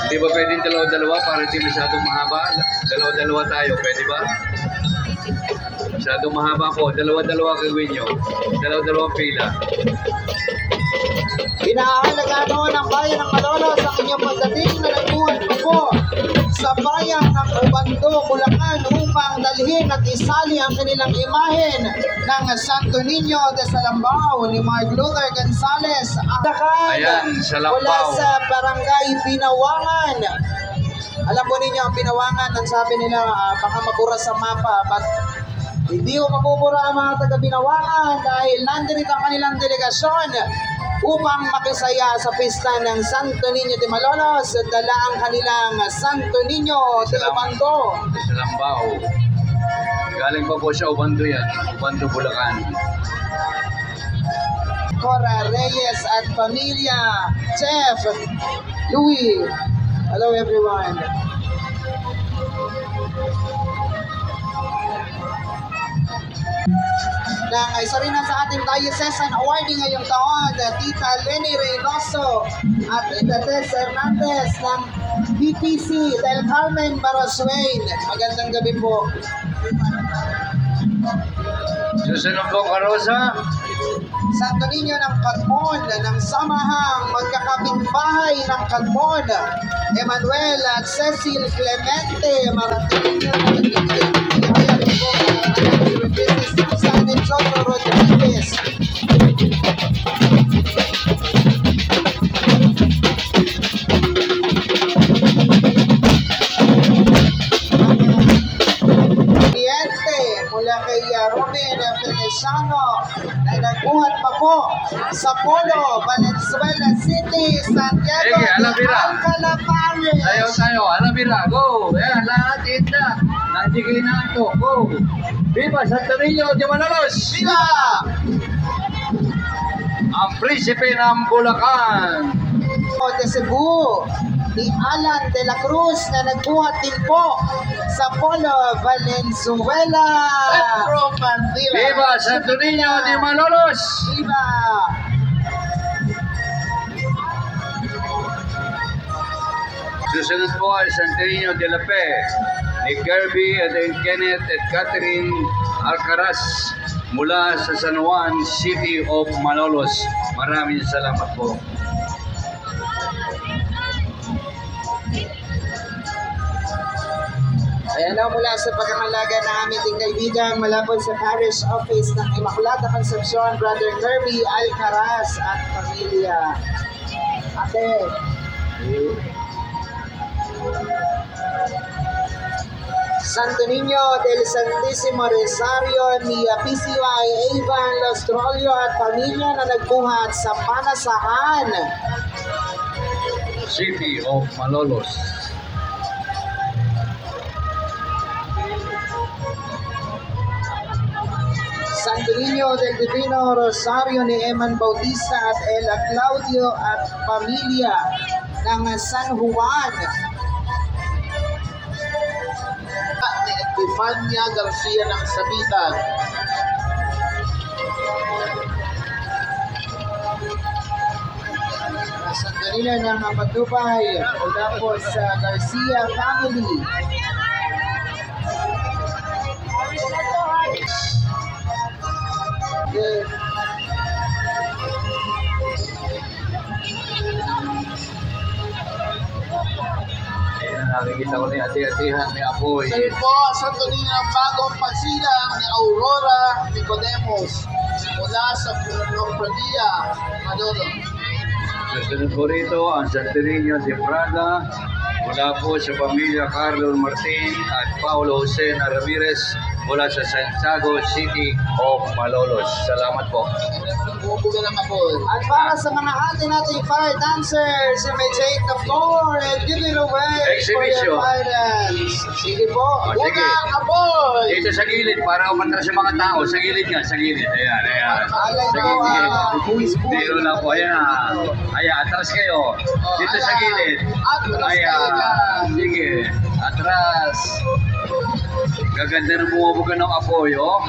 Hindi ba pwedeng dalawa-dalawa para hindi masyadong mahaba? Dalawa-dalawa tayo, pwede ba? Masyadong mahaba po, dalawa-dalawa gawin nyo. Dalawa-dalawang pila. Inaahalaga noon ang bayan ng Malolos ang inyong pagdating na nagbuhat po sa bayan ng Obando, Bulacan upang dalhin at isali ang kanilang imahen ng Santo Niño de Salambao ni Mark Luther Gonzales. Ayan, Salambao. Mula sa Barangay Pinawangan. Alam po ninyo ang Pinawangan, ang sabi nila baka mabura sa mapa, but hindi ko mabubura ang mga taga-Pinawangan dahil nandito ang kanilang delegasyon upang makisaya sa pista ng Santo Niño de Malolos, dala ang kanilang Santo Niño de Obando. Salambao. Galing pa po sa Obando yan, Obando, Bulacan. Cora Reyes at pamilya, Chef Louis. Hello everyone. Nang isa rin na sa ating diocesan awarding ngayong taon, Tita Lenny Reynoso at Tita Tess Hernandez ng BPC Del Carmen, Barasuain. Magandang gabi po. Susunod po, Karosa. Santo Niño ng Katmon, ng samahang magkakapitbahay ng Katmon, Emmanuel at Cecil Clemente, San Antonio Rodriguez. Mula kay Robin Feliciano na nagbuhat pa po sa Polo, Valenzuela City, Santiago de Alcalapares. Tayo, Alabira, go! Ayan, lahat ita. Nandigay na ito, go! Viva Santo Niño de Malolos! Viva! Ang Prinsipe ng Bulacan! De Cebu, ni Alan de la Cruz na nagbuhat din po sa Polo, Valenzuela. Petro Mandila. Viva Santo Niño de Malolos! Viva! Susunod po ay Santo Niño de la Fe. ni Kirby at Kenneth at Catherine Alcaraz mula sa San Juan City of Malolos. Maraming salamat po. Ayan na mula sa pagkakalaga ng aming ting kaibigan mula po sa Parish Office ng Immaculata Concepcion, Brother Kirby Alcaraz at pamilya. Ate. Santo Niño del Santísimo Rosario ni PCY Evan Lostrolio at pamilya na nagbuhat sa panasahan. City of Malolos. Santo Niño del Divino Rosario ni Eman Bautista at Ella Claudio at pamilya ng San Juan. Ni Epifania Garcia ng Sabitan. Santo Niño ng Matupay mula po sa Garcia family. Okay. Ayan, nakikita ko na yung ati-atihan ni Apoy. Sir po, Santo Niño ng bagong pagsilang ni Aurora Nicodemos mula sa Lombardía, Manolo. Susunod po rito ang Santo Niño de Prada mula po sa pamilya Carlos Martin at Paulo Jose Ramirez mula sa Santiago City of Malolos. Salamat po. Bumubuga lang ako. At para sa mga ating fire dancers, you may take the floor and give it away Exhibition. for your fire dance. Sige po. Sige. Buga aboy! Dito sa gilid para umandar sa mga tao. Sa gilid nga, sa gilid. Ayan, ayan. Alay Sa po, gilid. pulis. Dito lang po. Ayan na. Ayan, atras kayo. Dito sa gilid. Atras Ayan. kayo. Sige. Atras. Gaganda ng bumubuga ng apoy, oh.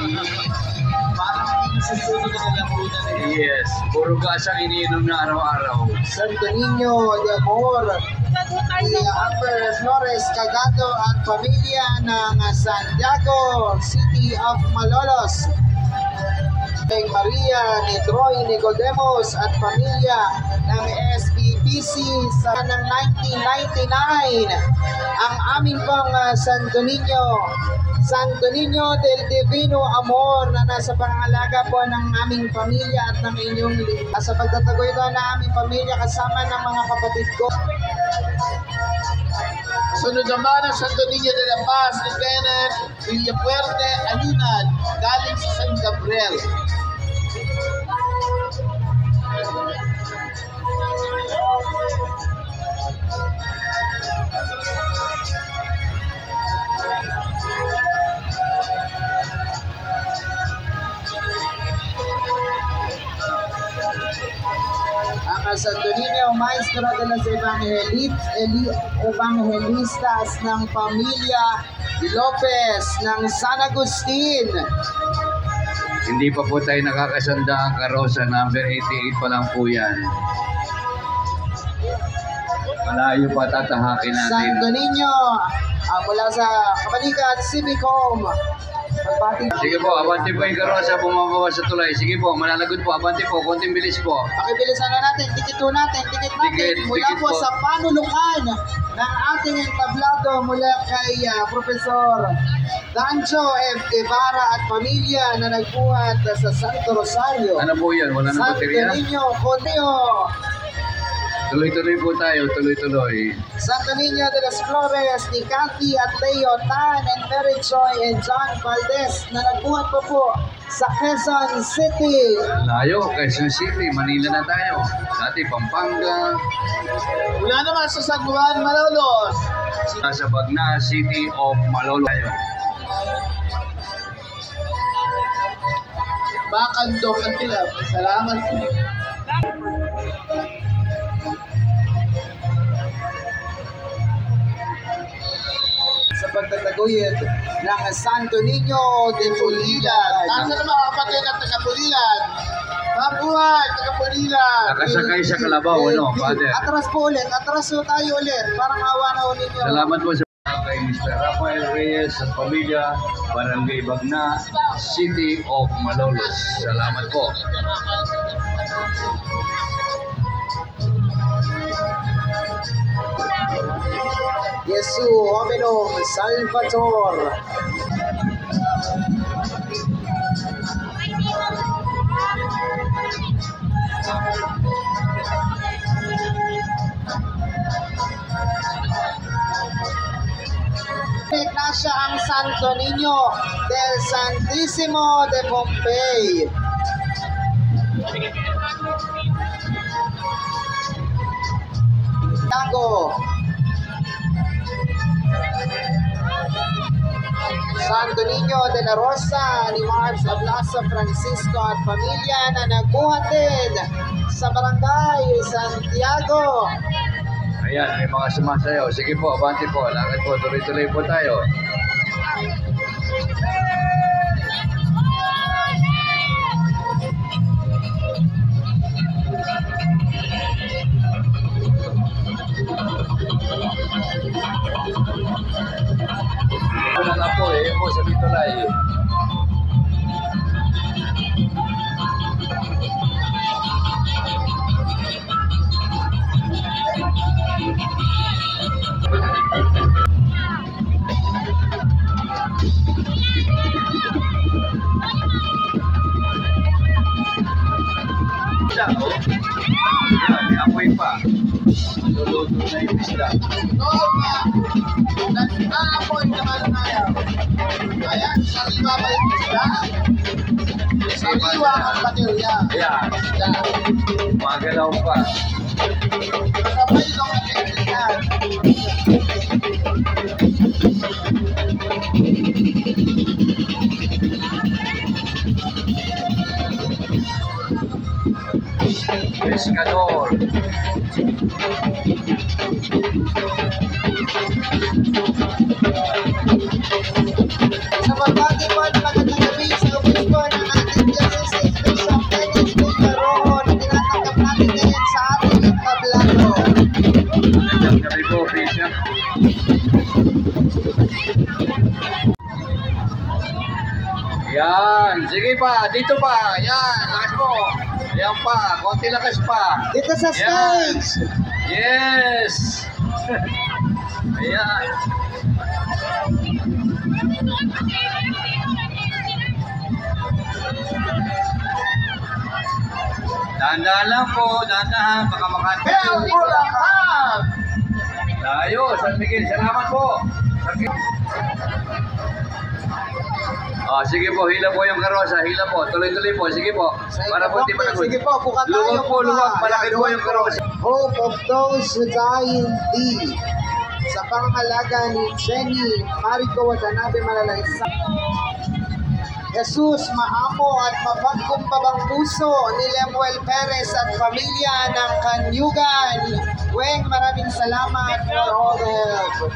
Parang susunod na lang muna nila. Yes. Puro gas ang iniinom na araw-araw. Santo Niño de Amor, ni Amber Flores Cagado at pamilya ng Santiago City of Malolos. Kay Maria ni Troy Nicodemos at pamilya ng SBPC sa ng 1999. Ang aming pong Santo Niño del Divino Amor na nasa pangalaga po ng aming pamilya at ng inyong sa pagtatagoy doon ng aming pamilya kasama ng mga kapatid ko. Sunod naman ang Santo Niño de la Paz ni Kenneth Villapuerte Alinan galing sa San Gabriel. Ang Santo Niño Maestro de las Evangelistas ng pamilya Lopez ng San Agustin. Hindi pa po tayo nakakasanda ang karosa. Number 88 pa lang po yan. Malayo pa tatahakin natin. Santo Niño mula sa Kapalikat Civicom. Pagbati. Sige po, abante po yung karosa, bumababa sa tulay. Sige po, malalagot po, abante po, konting bilis po. Pakibilisan na natin, tikit natin Tikit mula po po. sa panulukan ng ating entablado mula kay Professor Dancho F. Guevara at pamilya na nagbuhat sa Santo Rosario. Ano po yan? Wala na Santo baterya? Niño, Coneo, Tuloy-tuloy po tayo, tuloy-tuloy. Santo Niño de las Flores ni Cathy at Leo Tan and Mary Joy and John Valdez na nagbuhat po sa Quezon City. Layo, Quezon City, Manila na tayo. Dati Pampanga, Mula naman sa San Juan, Malolos. nasa Bagna City of Malolos tayo. Bakando Kantila. Salamat po. Sa pagtataguyod ng Santo Niño de Pulilan. Nasa na mga kapatid at taga-Pulilan? Mabuhay, taga-Pulilan! Nakasakay sa Kalabaw, ano, Father? Atras po ulit, atras po tayo ulit. Parang awa na ulit nyo. Salamat po sa kay Mr. Rafael Reyes at pamilya, Barangay Bagna, City of Malolos. Salamat po. Jesu Hominum Salvator. Ignacia ang Santo Niño del Santissimo de Pompey. Tango. Santo Niño de la Rosa ni Mars Ablaso Francisco at pamilya na nagbuhatid sa Barangay Santiago. Ayan, may mga sumasayaw. Sige po, abante po. Lakad po, tuloy-tuloy po tayo. Wala na po po sa Bitolay. May apoy pa. Luluto na yung isda. Nag-aapoy naman tayo. Ayan, sariwa ba yung isda? Sariwa ang baterya. Ayan, magalaw pa. Sabay lang ang kailangan. Pescador. Sa pagbati po at magandang gabi sa obispo ng ating diocese, Bishop Dennis Picaroon, na tinatanggap natin ngayon sa ating entablado. Magandang gabi po, Bishop. Yan, sige pa, dito pa. Yan, lakas mo. Yan pa, konti lakas pa. Dito sa Yan. stage! Yes! Ayan. Dahan-dahan lang po, dahan-dahan, baka makati. Bel Bulacan! Tayo, San Miguel, salamat po. Sige po, hila po yung karosa, hila po, tuloy-tuloy po, sige po. Para po di malagod. Sige po, buka tayo. Luwag po, luwag, malaki po yung karosa. Hope of those who die in thee. Sa pangalaga ni Jenny Marico Watanabe Malalaisa. Jesus, maamo at mapagkumbabang puso ni Lemuel Perez at pamilya ng Kanyugan. Weng, maraming salamat for all the help.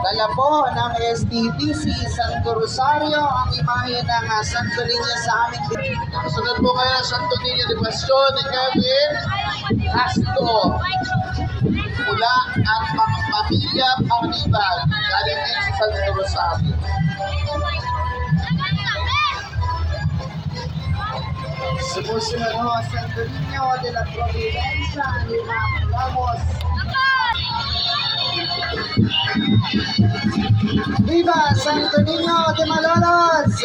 Dala po ng SDBC Santo Rosario ang imahe ng Santo Niño sa aming Sunod po kayo ng Santo Niño de Pastor ni Kevin Castro. Mula at mga pamilya Pangriban. Galing din sa Santo Rosario. Sumusunod ho, Santo Niño de la Providencia ni Ma'am Ramos. Viva Santo Niño de Malolos!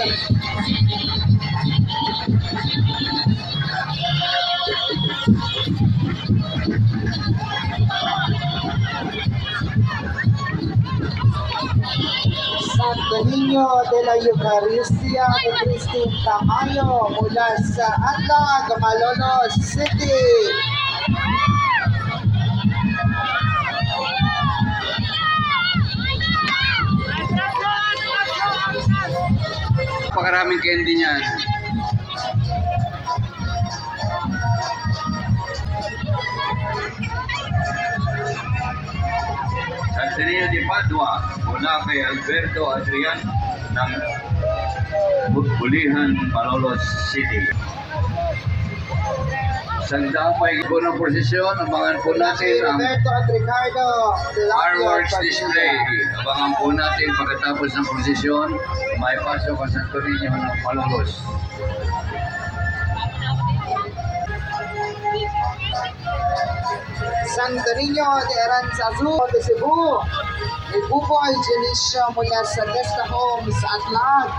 Santo Niño de la Eucaristia de Cristin Tamayo mula sa Atlag, Malolos City. Pakaraming candy niyan. San Sereno de Padua, mula kay Alberto Adrian ng Bulihan, Malolos City. Sandang paigbo ng prosesyon, abangan po natin ang Roberto at Ricardo fireworks display. Abangan po natin pagkatapos ng prosesyon, may pasok ang Santo Niño ng Malolos. Santo Niño de Aranzazu de Cebu. May buboy Jalisio mula sa Testa Home sa Atlag.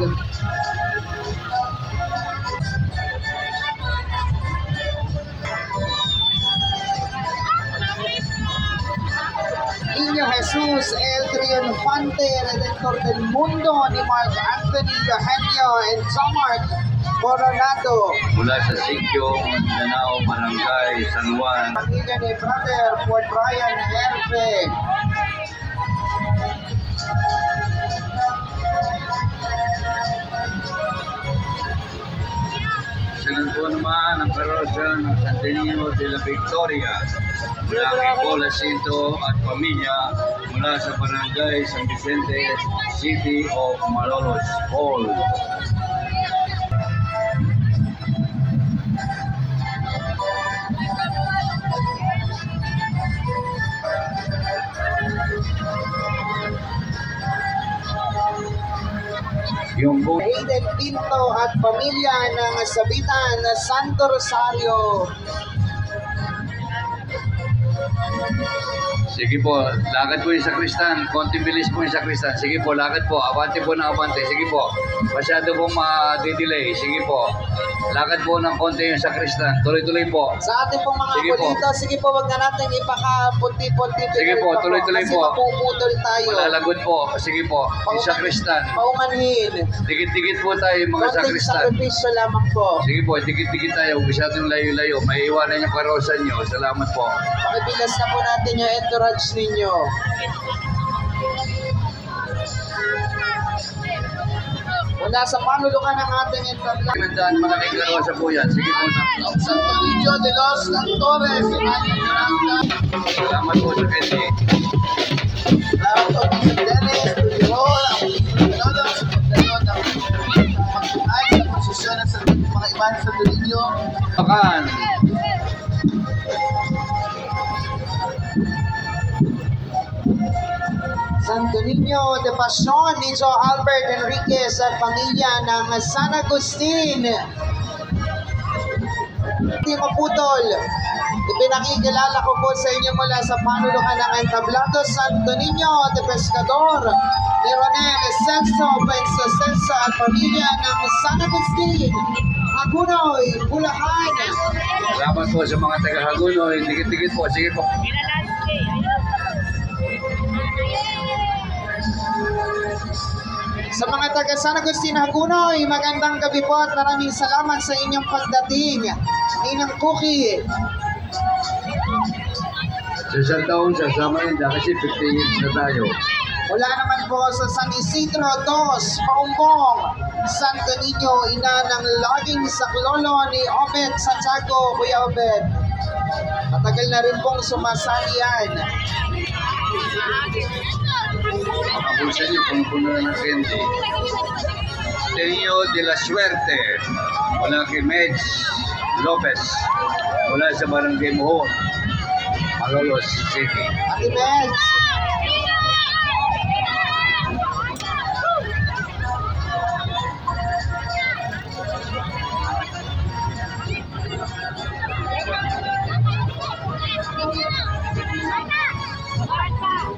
Niño Jesus, El Triunfante, Redentor del Mundo ni Mark Anthony Eugenio and Samark Coronado. Mula sa Sikyo, Mindanao, Barangay, San Juan. Pamilya ni Brother Fort Brian Herve. Silang po naman ang karosa ng Santo Niño de la Victoria. Mula kay Paul Jacinto at pamilya mula sa Barangay San Vicente, City of Malolos, Paul. Yung po Aiden Pinto at pamilya ng Sabitan na Santo Rosario. sige po, lakad po yung sakristan. Konti bilis po yung sakristan. Sige po, lakad po. Abante po ng abante. Sige po. Masyado pong ma-delay. Sige po. Lakad po ng konti yung sakristan. Tuloy-tuloy po. Sa ating pong mga Sige po. kulito, sige po, wag na natin ipaka-punti-punti. Sige po, tuloy-tuloy po. Kasi mapuputol tayo. Malalagod po. Sige po. Yung sakristan. Paumanhin. Dikit-dikit po tayo yung mga Konting sakristan. sakripisyo lamang po. Sige po, dikit-dikit tayo. Huwag masyadong layo-layo. May iwanan yung karosa nyo. Salamat po. Pakibilas na po natin yung entourage ninyo. Mula sa panulukan ng ating entourage. Pinandaan mga may karosa po yan. Sige po na. Ang Santo Niño de los Cantores, Salamat po sa Kenny. Salamat po sa Dennis, Tudiro, ang Pinolos, pagdayon ng pagtunay sa posisyon ng mga iba ng Santo Niño. Pakan. Santo Niño de Pasion ni Joe Albert Enriquez at pamilya ng San Agustin. Hindi maputol. Ipinakikilala ko po sa inyo mula sa panulukan ng Entablado Santo Niño de Pescador ni Ronel Celso Bensocenso at pamilya ng San Agustin, Hagunoy, Bulacan. Salamat po sa mga taga-Hagunoy. Dikit-dikit po. Sige po. Sa mga taga San Agustin Hagunoy, magandang gabi po at maraming salamat sa inyong pagdating. Ninang Cookie. Sa isang taon, sasama yun kasi 50 years na tayo. Mula naman po sa San Isidro 2, Paumbong, Santo Niño, ina ng laging saklolo ni Obed Santiago, Kuya Obed. Matagal na rin pong sumasali yan. Makapusan nyo kung puno na ng candy. Tenio de la Suerte. Mula kay Medj Lopez. Mula sa Barangay Mohon, Malolos City. Ate Benz.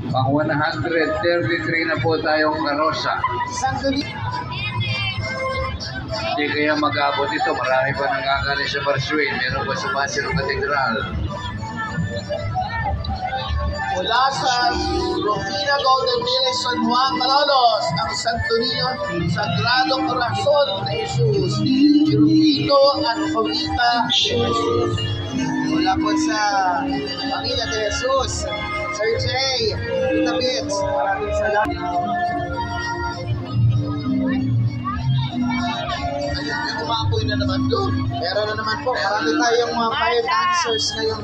Pang 133 na po tayong karosa. Santo Niño. Hindi kaya mag-abot ito. Marami pa nangakali sa Barswin. Meron pa sa Basiro Cathedral. Mula sa Rufina Golden Village, San Juan, Malolos, ang Santo Niño, Sagrado Corazon de Jesus, Rufino at Paulita de Jesus. Mula po sa pamilya de Jesus, Sir Jay, Tita Bits, maraming salamat. Ayun, may umapoy na naman doon. Meron na naman po, marami tayong mga fire dancers ngayong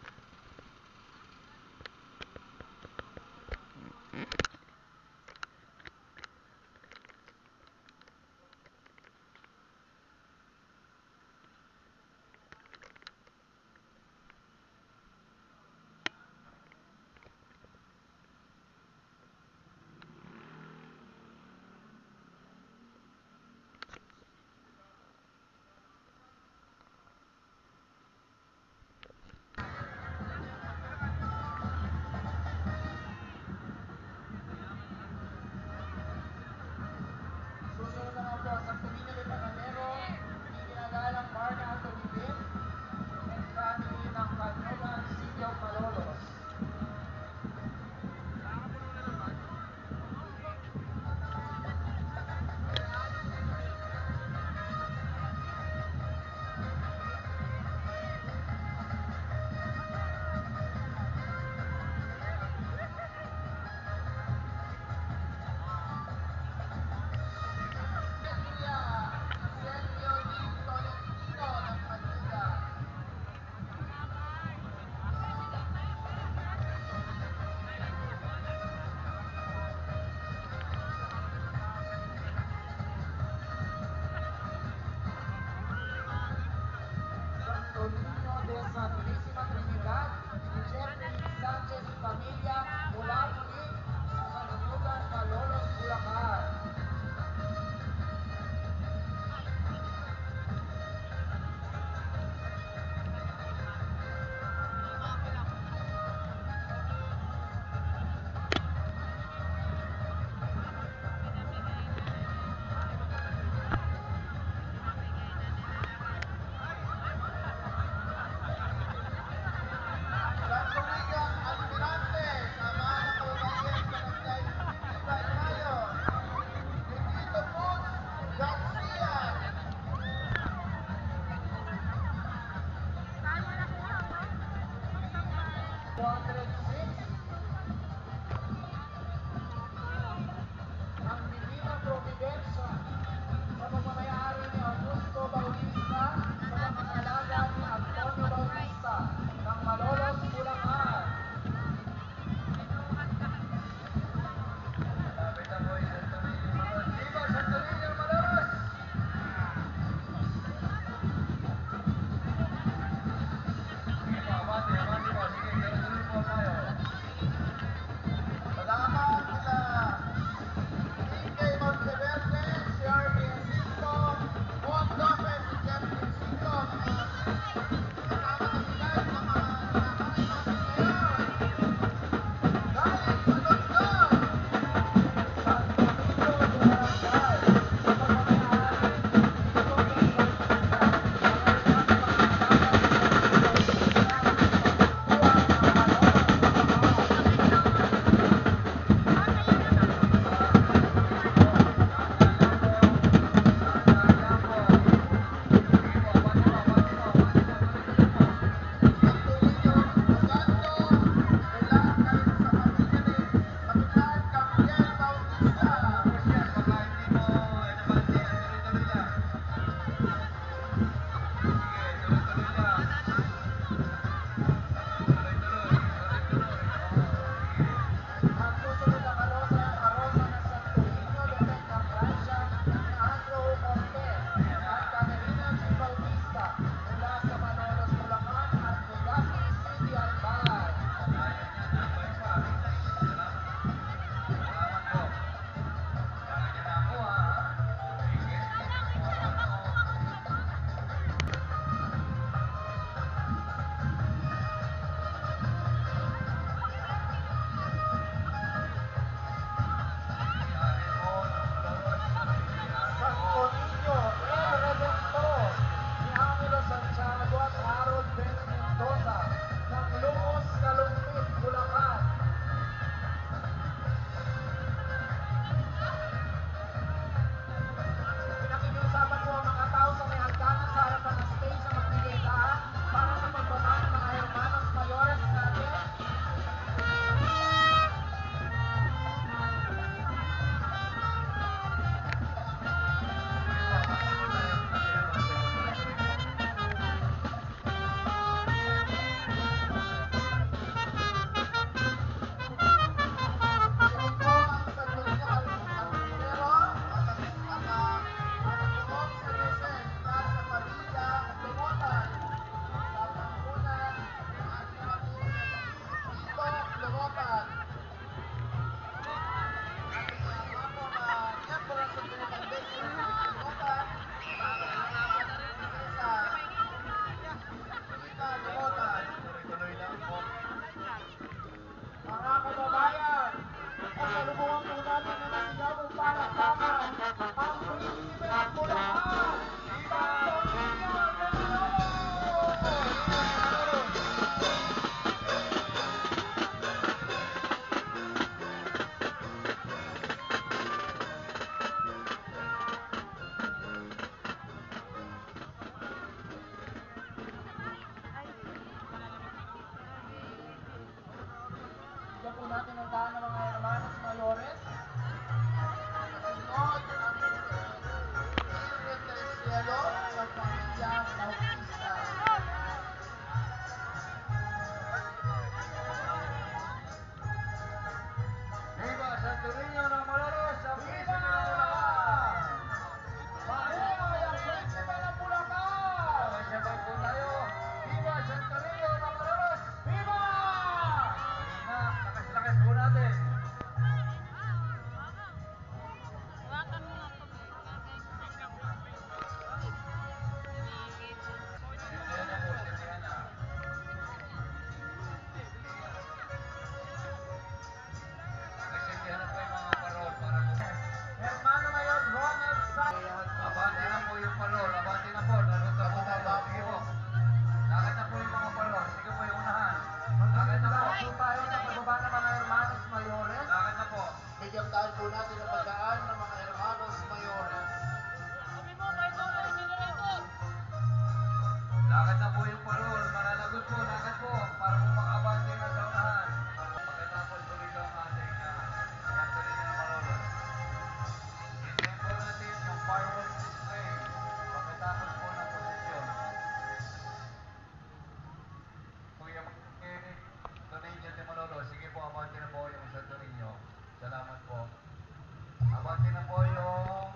po yung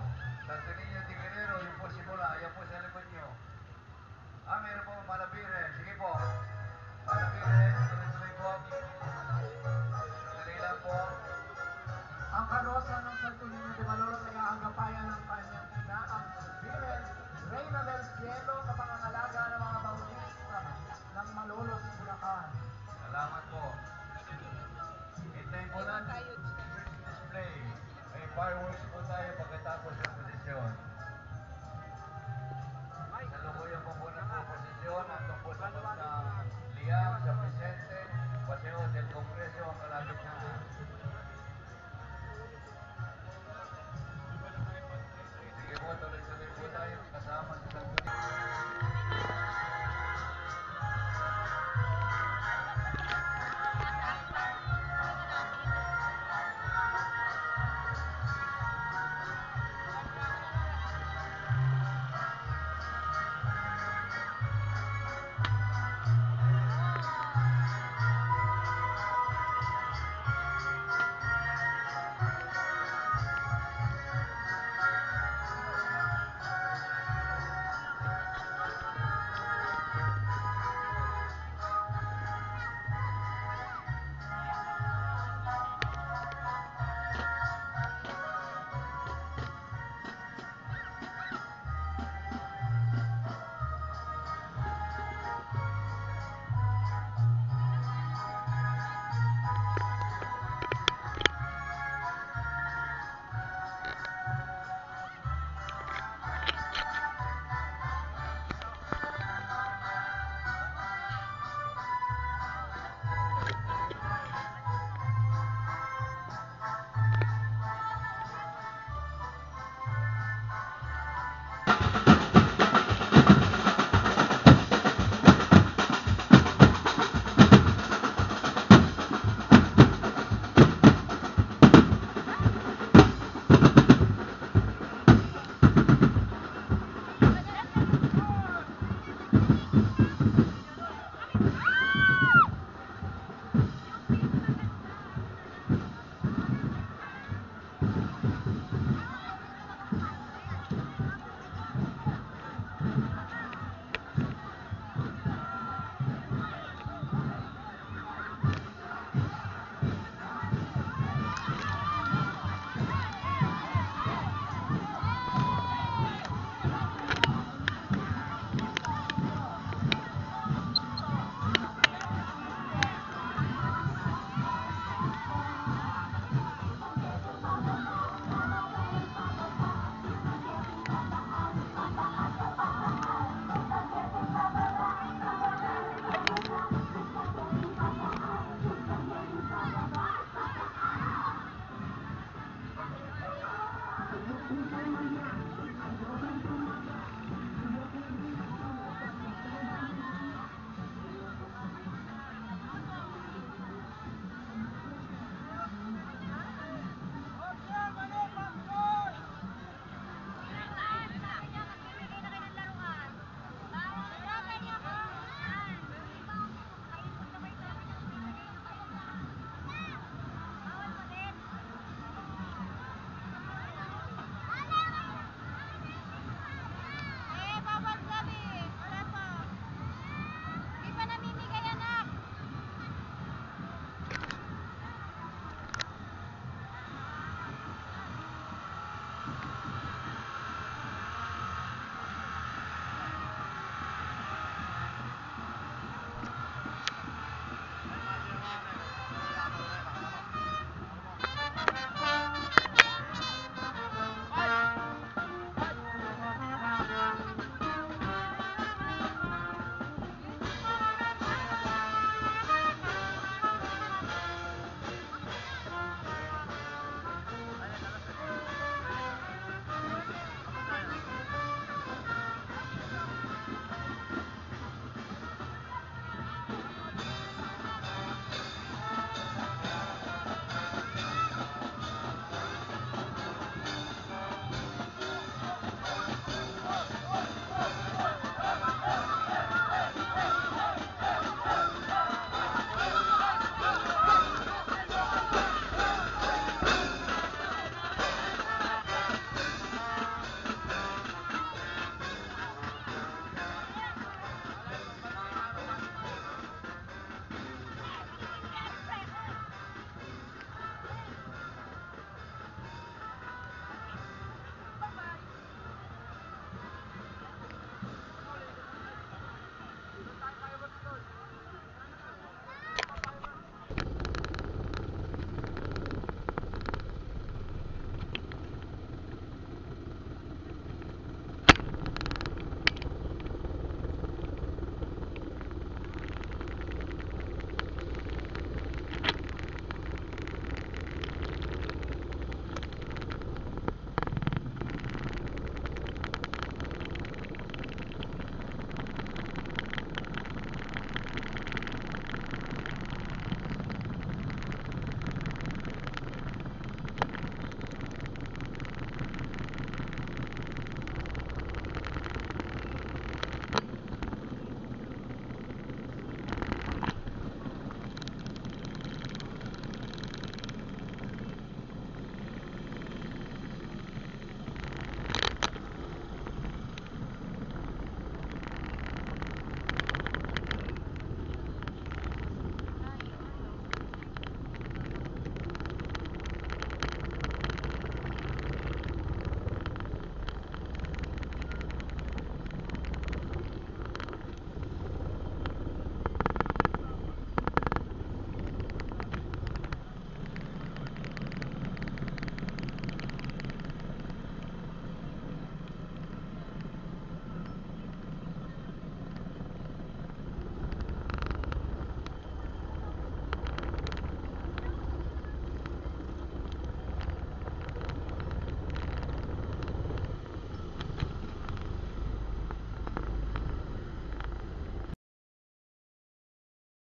Santo Niño Tigrinero, yung po simula, yan po sa likod nyo. Meron po Malabire, sige po. Malabire, tuloy-tuloy po. Sandali lang po. Ang karosa ng Santo Niño de Malolos ay aagapayan ng kanyang ina, ang Virgen Reina del Cielo sa pangangalaga ng mga bautista ng Malolos, Bulacan. Salamat po. Hintayin po natin display. May fireworks po tayo pagkatapos ng posisyon. Salukuyan po muna po posisyon at tungkol sa Liam, San Vicente, Paseo del Congreso, ang kalapit na. Sige po, tuloy-tuloy po tayo kasama sa Santo Niño.